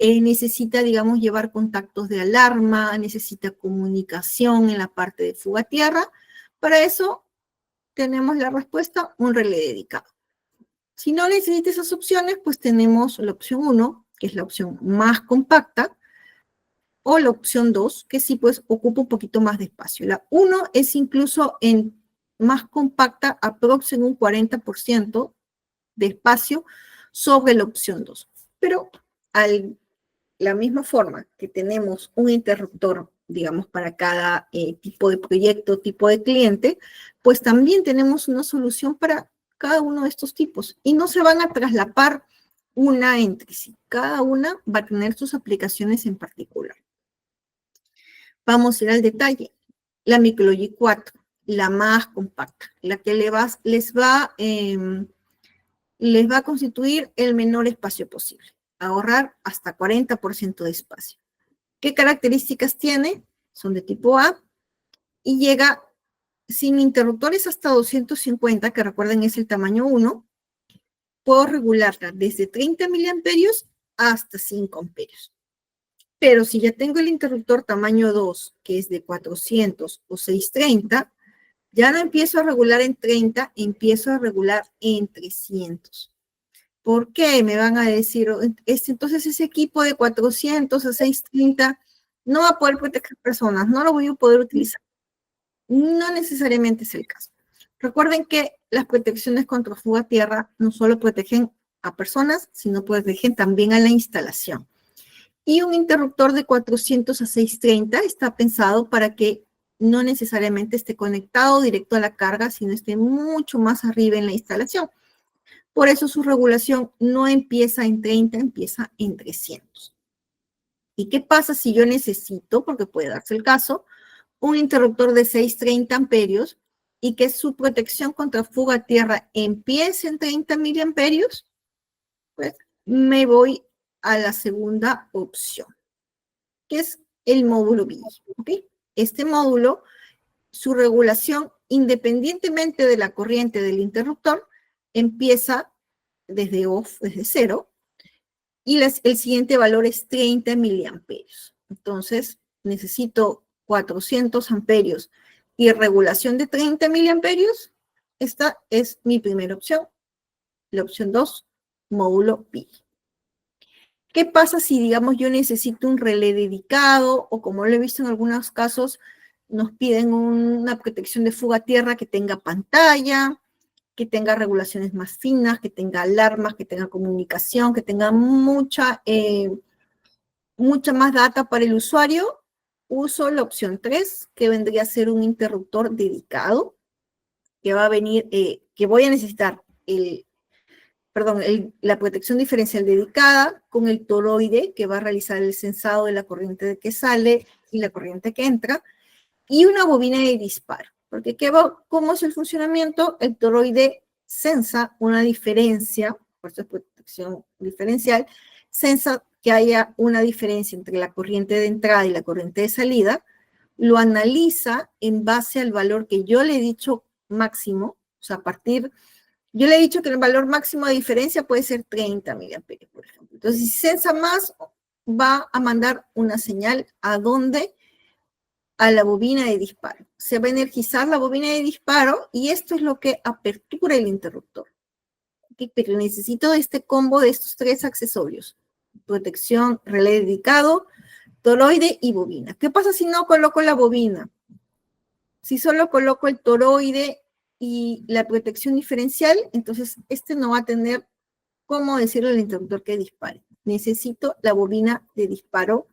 necesita, digamos, llevar contactos de alarma, necesita comunicación en la parte de fuga a tierra. Para eso tenemos la respuesta, un relé dedicado. Si no necesita esas opciones, pues tenemos la opción 1, que es la opción más compacta, o la opción 2, que sí pues ocupa un poquito más de espacio. La 1 es incluso más compacta, aproximadamente un 40% de espacio sobre la opción 2. Pero la misma forma que tenemos un interruptor, digamos, para cada tipo de proyecto, tipo de cliente, pues también tenemos una solución para cada uno de estos tipos y no se van a traslapar una entre sí. Cada una va a tener sus aplicaciones en particular. Vamos a ir al detalle. La Micrologic 4, la más compacta, la que les va a constituir el menor espacio posible, ahorrar hasta 40% de espacio. ¿Qué características tiene? Son de tipo A y llega sin interruptores hasta 250, que recuerden es el tamaño 1. Puedo regularla desde 30 miliamperios hasta 5 amperios. Pero si ya tengo el interruptor tamaño 2, que es de 400 o 630, ya no empiezo a regular en 30, empiezo a regular en 300. ¿Por qué? Me van a decir, entonces ese equipo de 400 a 630 no va a poder proteger personas, no lo voy a poder utilizar. No necesariamente es el caso. Recuerden que las protecciones contra fuga a tierra no solo protegen a personas, sino protegen también a la instalación. Y un interruptor de 400 a 630 está pensado para que no necesariamente esté conectado directo a la carga, sino esté mucho más arriba en la instalación. Por eso su regulación no empieza en 30, empieza en 300. ¿Y qué pasa si yo necesito, porque puede darse el caso, un interruptor de 630 amperios y que su protección contra fuga a tierra empiece en 30 miliamperios? Pues me voy a la segunda opción, que es el módulo BI. ¿Okay? Este módulo, su regulación, independientemente de la corriente del interruptor, empieza desde off, desde cero, y el siguiente valor es 30 miliamperios. Entonces, necesito 400 amperios y regulación de 30 miliamperios. Esta es mi primera opción. La opción 2, módulo BI. ¿Qué pasa si, digamos, yo necesito un relé dedicado o, como lo he visto en algunos casos, nos piden una protección de fuga a tierra que tenga pantalla, que tenga regulaciones más finas, que tenga alarmas, que tenga comunicación, que tenga mucha más data para el usuario? Uso la opción 3, que vendría a ser un interruptor dedicado, que va a venir, que voy a necesitar la protección diferencial dedicada con el toroide, que va a realizar el sensado de la corriente que sale y la corriente que entra, y una bobina de disparo. Porque ¿cómo es el funcionamiento? El toroide sensa una diferencia, por eso es protección diferencial, sensa que haya una diferencia entre la corriente de entrada y la corriente de salida, lo analiza en base al valor que yo le he dicho máximo, o sea, yo le he dicho que el valor máximo de diferencia puede ser 30 miliamperios, por ejemplo. Entonces, si sensa más, va a mandar una señal ¿a dónde? A la bobina de disparo. Se va a energizar la bobina de disparo y esto es lo que apertura el interruptor. ¿Okay? Pero necesito este combo de estos 3 accesorios: protección, relé dedicado, toroide y bobina. ¿Qué pasa si no coloco la bobina? Si solo coloco el toroide y la protección diferencial, entonces este no va a tener cómo decirle al interruptor que dispare. Necesito la bobina de disparo.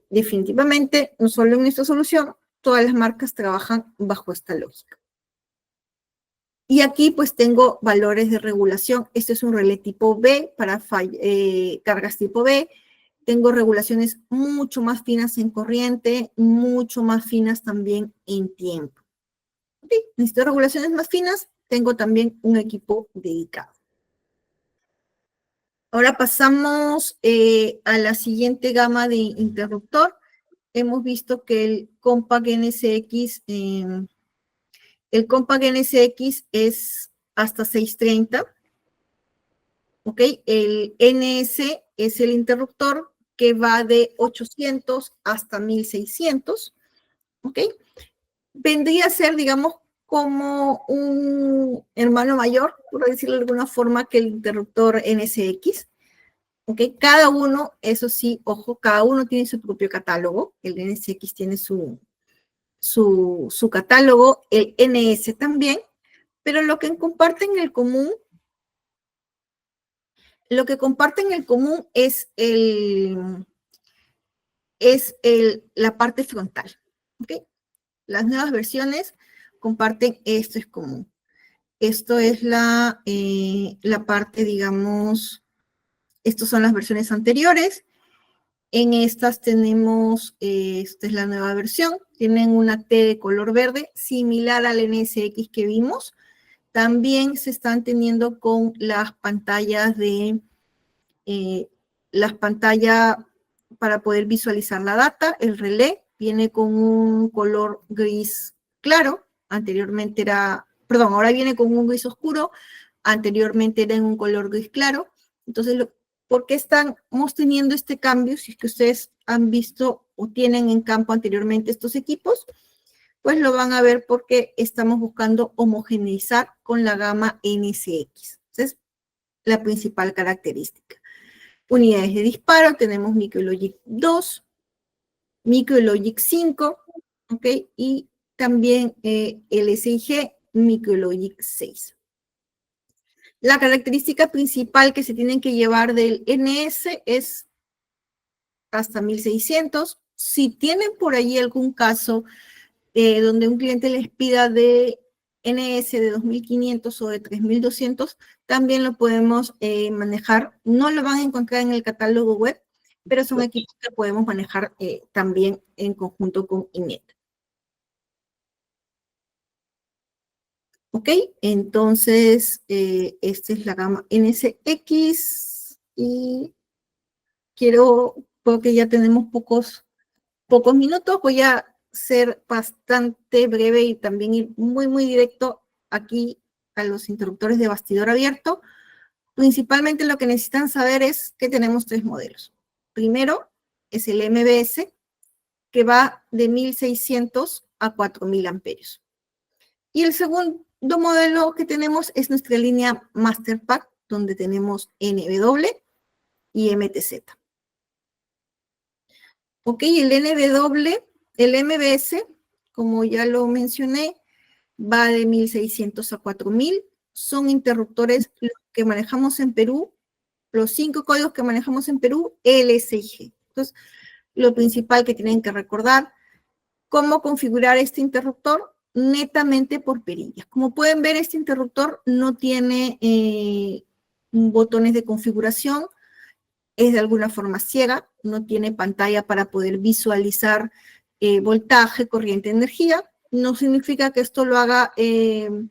Definitivamente, no solo en esta solución, todas las marcas trabajan bajo esta lógica. Y aquí pues tengo valores de regulación. Este es un relé tipo B para cargas tipo B. Tengo regulaciones mucho más finas en corriente, mucho más finas también en tiempo. ¿Okay? Necesito regulaciones más finas, tengo también un equipo dedicado. Ahora pasamos a la siguiente gama de interruptor. Hemos visto que el Compact NSX es hasta 630. ¿Ok? El NS es el interruptor que va de 800 hasta 1600. ¿Ok? Vendría a ser, digamos, como un hermano mayor, por decirlo de alguna forma, que el interruptor NSX. ¿Ok? Cada uno, eso sí, ojo, cada uno tiene su propio catálogo. El NSX tiene su catálogo, el NS también, pero lo que comparten en común Lo que comparten en común es la parte frontal. ¿Okay? Las nuevas versiones comparten esto es común. Esto es la parte, digamos, estas son las versiones anteriores. En estas tenemos, esta es la nueva versión, tienen una T de color verde, similar al NSX que vimos. También se están teniendo con las pantallas para poder visualizar la data. El relé viene con un color gris claro, anteriormente era, perdón, ahora viene con un gris oscuro, anteriormente era en un color gris claro. Entonces, ¿por qué estamos teniendo este cambio? Si es que ustedes han visto o tienen en campo anteriormente estos equipos, pues lo van a ver porque estamos buscando homogeneizar con la gama NSX. Esa es la principal característica. Unidades de disparo, tenemos MicroLogic 2, MicroLogic 5, ¿ok? Y también LSIG MicroLogic 6. La característica principal que se tienen que llevar del NS es hasta 1600. Si tienen por ahí algún caso donde un cliente les pida de NS de 2500 o de 3200, también lo podemos manejar. No lo van a encontrar en el catálogo web, pero son equipos que podemos manejar también en conjunto con INET. Ok, entonces esta es la gama NSX y porque ya tenemos pocos minutos, voy a ser bastante breve y también ir muy directo aquí a los interruptores de bastidor abierto. Principalmente lo que necesitan saber es que tenemos 3 modelos. Primero es el MBS, que va de 1600 a 4000 amperios. Y el segundo modelo que tenemos es nuestra línea Masterpack, donde tenemos NBW y MTZ. Ok, el NBW, el MBS, como ya lo mencioné, va de 1600 a 4000. Son interruptores que manejamos en Perú, los 5 códigos que manejamos en Perú, LSIG. Entonces, lo principal que tienen que recordar, cómo configurar este interruptor netamente por perillas. Como pueden ver, este interruptor no tiene botones de configuración, es de alguna forma ciega, no tiene pantalla para poder visualizar voltaje, corriente, energía. No significa que esto lo haga, que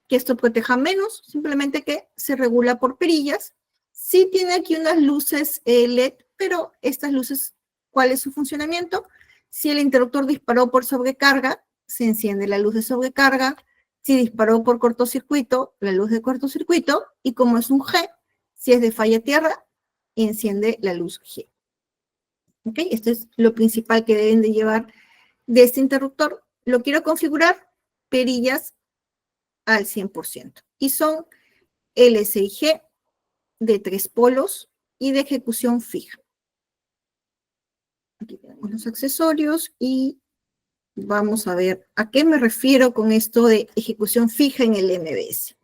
esto proteja menos, simplemente que se regula por perillas. Sí tiene aquí unas luces LED, pero estas luces, ¿cuál es su funcionamiento? Si el interruptor disparó por sobrecarga, se enciende la luz de sobrecarga. Si disparó por cortocircuito, la luz de cortocircuito. Y como es un G, si es de falla tierra, enciende la luz G. ¿Ok? Esto es lo principal que deben de llevar de este interruptor. Lo quiero configurar, perillas al 100%. Y son LSIG de 3 polos y de ejecución fija. Aquí tenemos los accesorios y vamos a ver a qué me refiero con esto de ejecución fija en el MBS.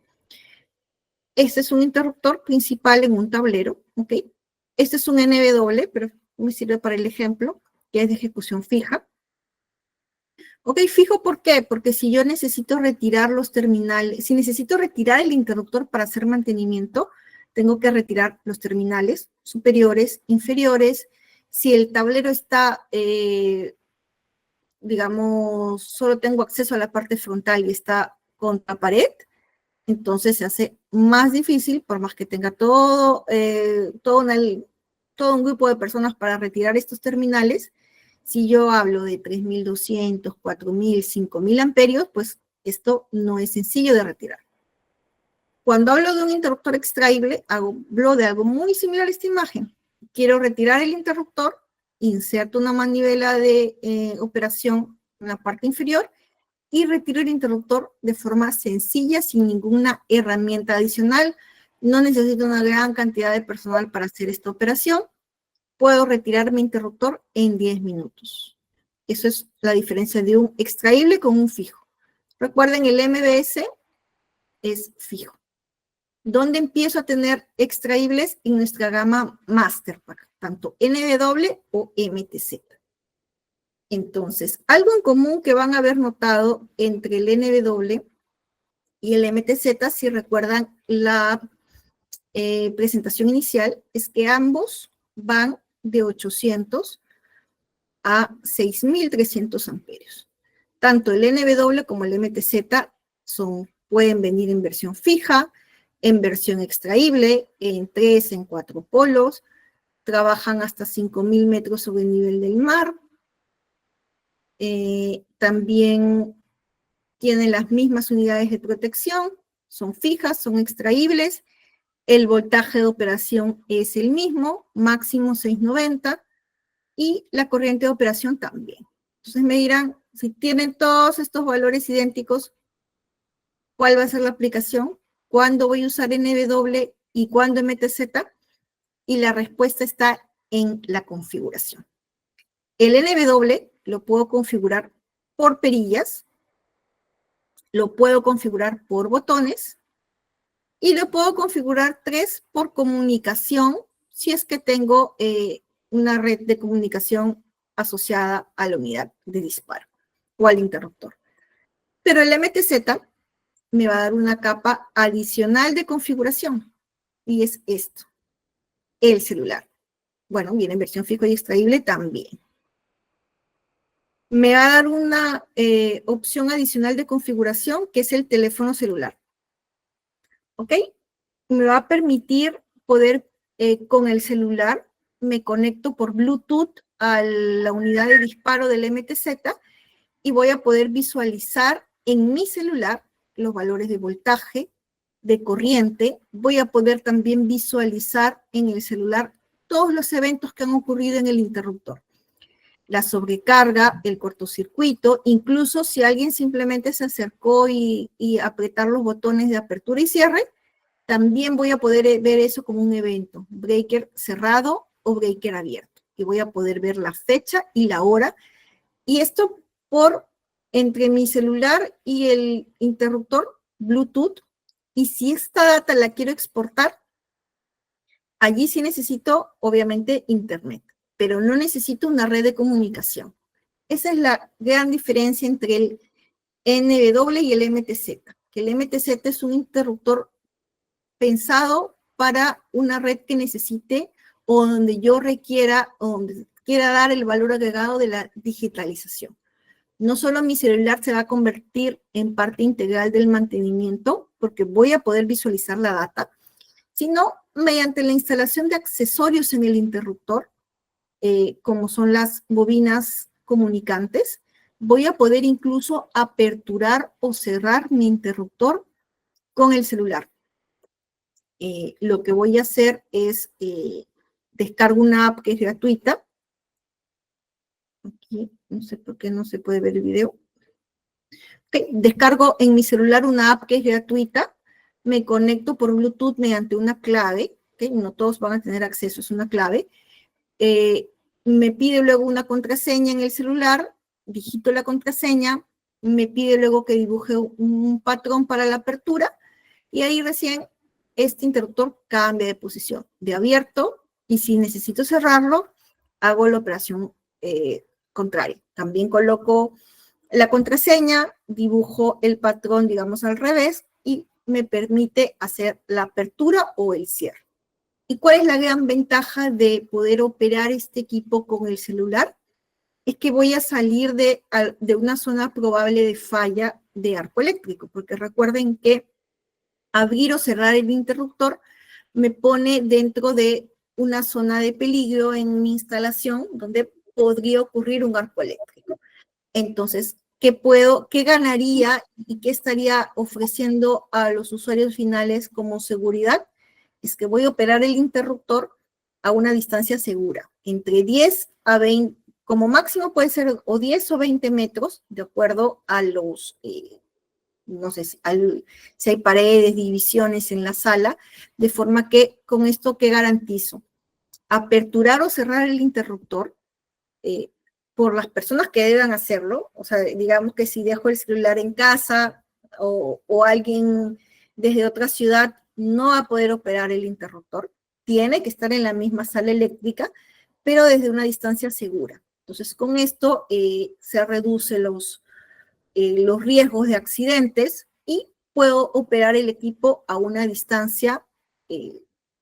Este es un interruptor principal en un tablero, ¿ok? Este es un NBW, pero me sirve para el ejemplo, que es de ejecución fija. Ok, fijo, ¿por qué? Porque si yo necesito retirar los terminales, si necesito retirar el interruptor para hacer mantenimiento, tengo que retirar los terminales superiores, inferiores. Si el tablero está, digamos, solo tengo acceso a la parte frontal y está contra pared, entonces se hace más difícil, por más que tenga todo un grupo de personas para retirar estos terminales. Si yo hablo de 3200, 4000, 5000 amperios, pues esto no es sencillo de retirar. Cuando hablo de un interruptor extraíble, hablo de algo muy similar a esta imagen. Quiero retirar el interruptor, inserto una manivela de operación en la parte inferior y retiro el interruptor de forma sencilla, sin ninguna herramienta adicional. No necesito una gran cantidad de personal para hacer esta operación. Puedo retirar mi interruptor en 10 minutos. Eso es la diferencia de un extraíble con un fijo. Recuerden, el MBS es fijo. ¿Dónde empiezo a tener extraíbles? En nuestra gama Masterpack, tanto NW o MTZ. Entonces, algo en común que van a haber notado entre el NW y el MTZ, si recuerdan la presentación inicial, es que ambos van de 800 a 6.300 amperios. Tanto el NW como el MTZ pueden venir en versión fija, en versión extraíble, en 3, en 4 polos, trabajan hasta 5.000 metros sobre el nivel del mar. También tienen las mismas unidades de protección, son fijas, son extraíbles, el voltaje de operación es el mismo, máximo 690, y la corriente de operación también. Entonces me dirán, si tienen todos estos valores idénticos, ¿cuál va a ser la aplicación? ¿Cuándo voy a usar NW y cuándo MTZ? Y la respuesta está en la configuración. El NW lo puedo configurar por perillas, lo puedo configurar por botones y lo puedo configurar 3 por comunicación si es que tengo una red de comunicación asociada a la unidad de disparo o al interruptor. Pero el MTZ me va a dar una capa adicional de configuración y es esto, el celular. Bueno, viene en versión fijo y extraíble también. Me va a dar una opción adicional de configuración que es el teléfono celular. ¿Ok? Me va a permitir poder, con el celular, me conecto por Bluetooth a la unidad de disparo del MTZ y voy a poder visualizar en mi celular los valores de voltaje, de corriente. Voy a poder también visualizar en el celular todos los eventos que han ocurrido en el interruptor. La sobrecarga, el cortocircuito, incluso si alguien simplemente se acercó y apretar los botones de apertura y cierre, también voy a poder ver eso como un evento, breaker cerrado o breaker abierto. Y voy a poder ver la fecha y la hora. Y esto entre mi celular y el interruptor Bluetooth. Y si esta data la quiero exportar, allí sí necesito, obviamente, internet, pero no necesito una red de comunicación. Esa es la gran diferencia entre el NW y el MTZ, que el MTZ es un interruptor pensado para una red que necesite o donde yo requiera o donde quiera dar el valor agregado de la digitalización. No solo mi celular se va a convertir en parte integral del mantenimiento, porque voy a poder visualizar la data, sino mediante la instalación de accesorios en el interruptor, como son las bobinas comunicantes, voy a poder incluso aperturar o cerrar mi interruptor con el celular. Lo que voy a hacer es descargo una app que es gratuita. Aquí no sé por qué no se puede ver el video. Okay. Descargo en mi celular una app que es gratuita. Me conecto por Bluetooth mediante una clave. Okay. No todos van a tener acceso, es una clave. Me pide luego una contraseña en el celular. Digito la contraseña. Me pide luego que dibuje un patrón para la apertura. Y ahí recién este interruptor cambia de posición, de abierto, y si necesito cerrarlo, hago la operación contraria. También coloco la contraseña, dibujo el patrón, digamos, al revés, y me permite hacer la apertura o el cierre. ¿Y cuál es la gran ventaja de poder operar este equipo con el celular? Es que voy a salir de una zona probable de falla de arco eléctrico, porque recuerden que abrir o cerrar el interruptor me pone dentro de una zona de peligro en mi instalación donde podría ocurrir un arco eléctrico. Entonces, ¿qué ganaría y qué estaría ofreciendo a los usuarios finales como seguridad? Es que voy a operar el interruptor a una distancia segura, entre 10 a 20, como máximo puede ser o 10 o 20 metros, de acuerdo a los no sé si hay paredes, divisiones en la sala, de forma que con esto, ¿qué garantizo? Aperturar o cerrar el interruptor por las personas que deban hacerlo, o sea, digamos que si dejo el celular en casa o alguien desde otra ciudad no va a poder operar el interruptor. Tiene que estar en la misma sala eléctrica, pero desde una distancia segura. Entonces, con esto se reduce los riesgos de accidentes y puedo operar el equipo a una distancia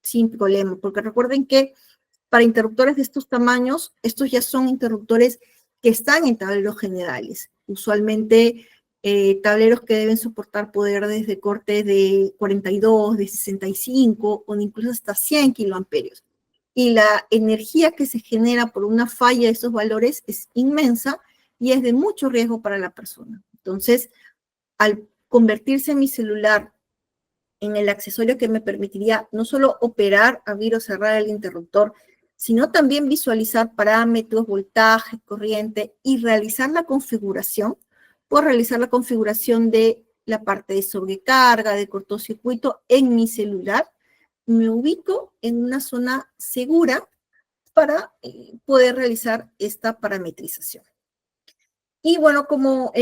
sin problema, porque recuerden que para interruptores de estos tamaños, estos ya son interruptores que están en tableros generales. Usualmente tableros que deben soportar poder desde cortes de 42, de 65 o incluso hasta 100 kiloamperios. Y la energía que se genera por una falla de esos valores es inmensa y es de mucho riesgo para la persona. Entonces, al convertirse mi celular en el accesorio que me permitiría no solo operar, abrir o cerrar el interruptor, sino también visualizar parámetros, voltaje, corriente y realizar la configuración. Puedo realizar la configuración de la parte de sobrecarga, de cortocircuito en mi celular. Me ubico en una zona segura para poder realizar esta parametrización. Y bueno, como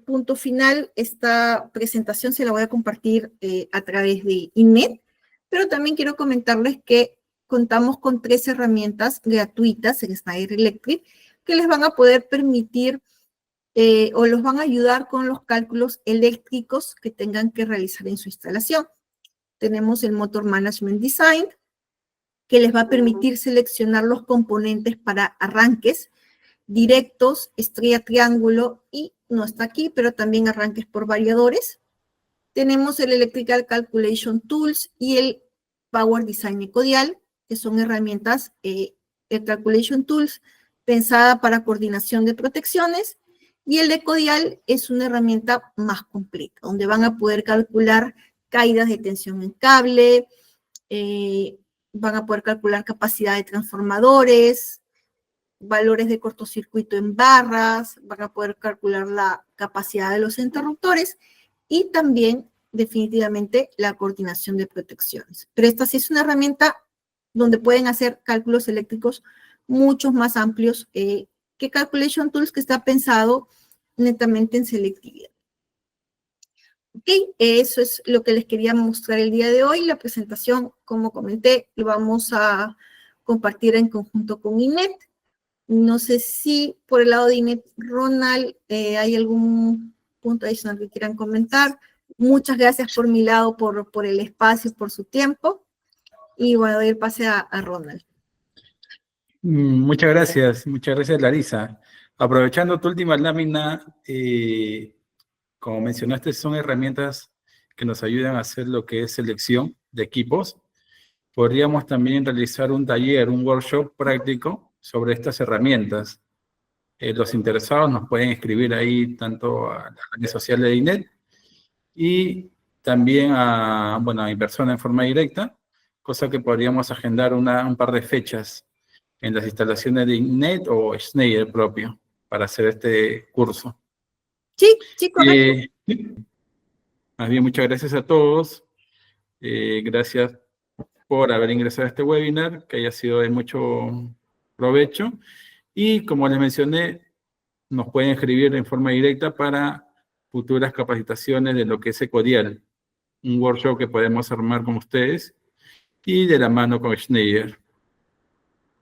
punto final, esta presentación se la voy a compartir a través de INET, pero también quiero comentarles que contamos con 3 herramientas gratuitas en Schneider Electric que les van a poder permitir o los van a ayudar con los cálculos eléctricos que tengan que realizar en su instalación. Tenemos el Motor Management Design, que les va a permitir seleccionar los componentes para arranques directos, estrella, triángulo, y no está aquí, pero también arranques por variadores. Tenemos el Electrical Calculation Tools y el Power Design Ecodial, que son herramientas, el Calculation Tools pensada para coordinación de protecciones, y el Ecodial es una herramienta más completa, donde van a poder calcular caídas de tensión en cable, van a poder calcular capacidad de transformadores, valores de cortocircuito en barras, van a poder calcular la capacidad de los interruptores y también definitivamente la coordinación de protecciones. Pero esta sí es una herramienta donde pueden hacer cálculos eléctricos mucho más amplios que Calculation Tools, que está pensado netamente en selectividad. Ok, eso es lo que les quería mostrar el día de hoy. La presentación, como comenté, lo vamos a compartir en conjunto con INET. No sé si por el lado de INET, Ronald, hay algún punto adicional que quieran comentar. Muchas gracias por mi lado, por el espacio, por su tiempo. Y bueno, doy el pase a Ronald. Muchas gracias, Larisa. Aprovechando tu última lámina, como mencionaste, son herramientas que nos ayudan a hacer lo que es selección de equipos. Podríamos también realizar un taller, un workshop práctico sobre estas herramientas. Los interesados nos pueden escribir ahí tanto a las redes sociales de INET y también a mi persona en forma directa, cosa que podríamos agendar un par de fechas en las instalaciones de INET o Schneider propio para hacer este curso. Sí, correcto. Más bien, muchas gracias a todos. Gracias por haber ingresado a este webinar, que haya sido de mucho provecho. Y como les mencioné, nos pueden escribir en forma directa para futuras capacitaciones de lo que es Ecodial, un workshop que podemos armar con ustedes y de la mano con Schneider.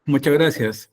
Muchas gracias.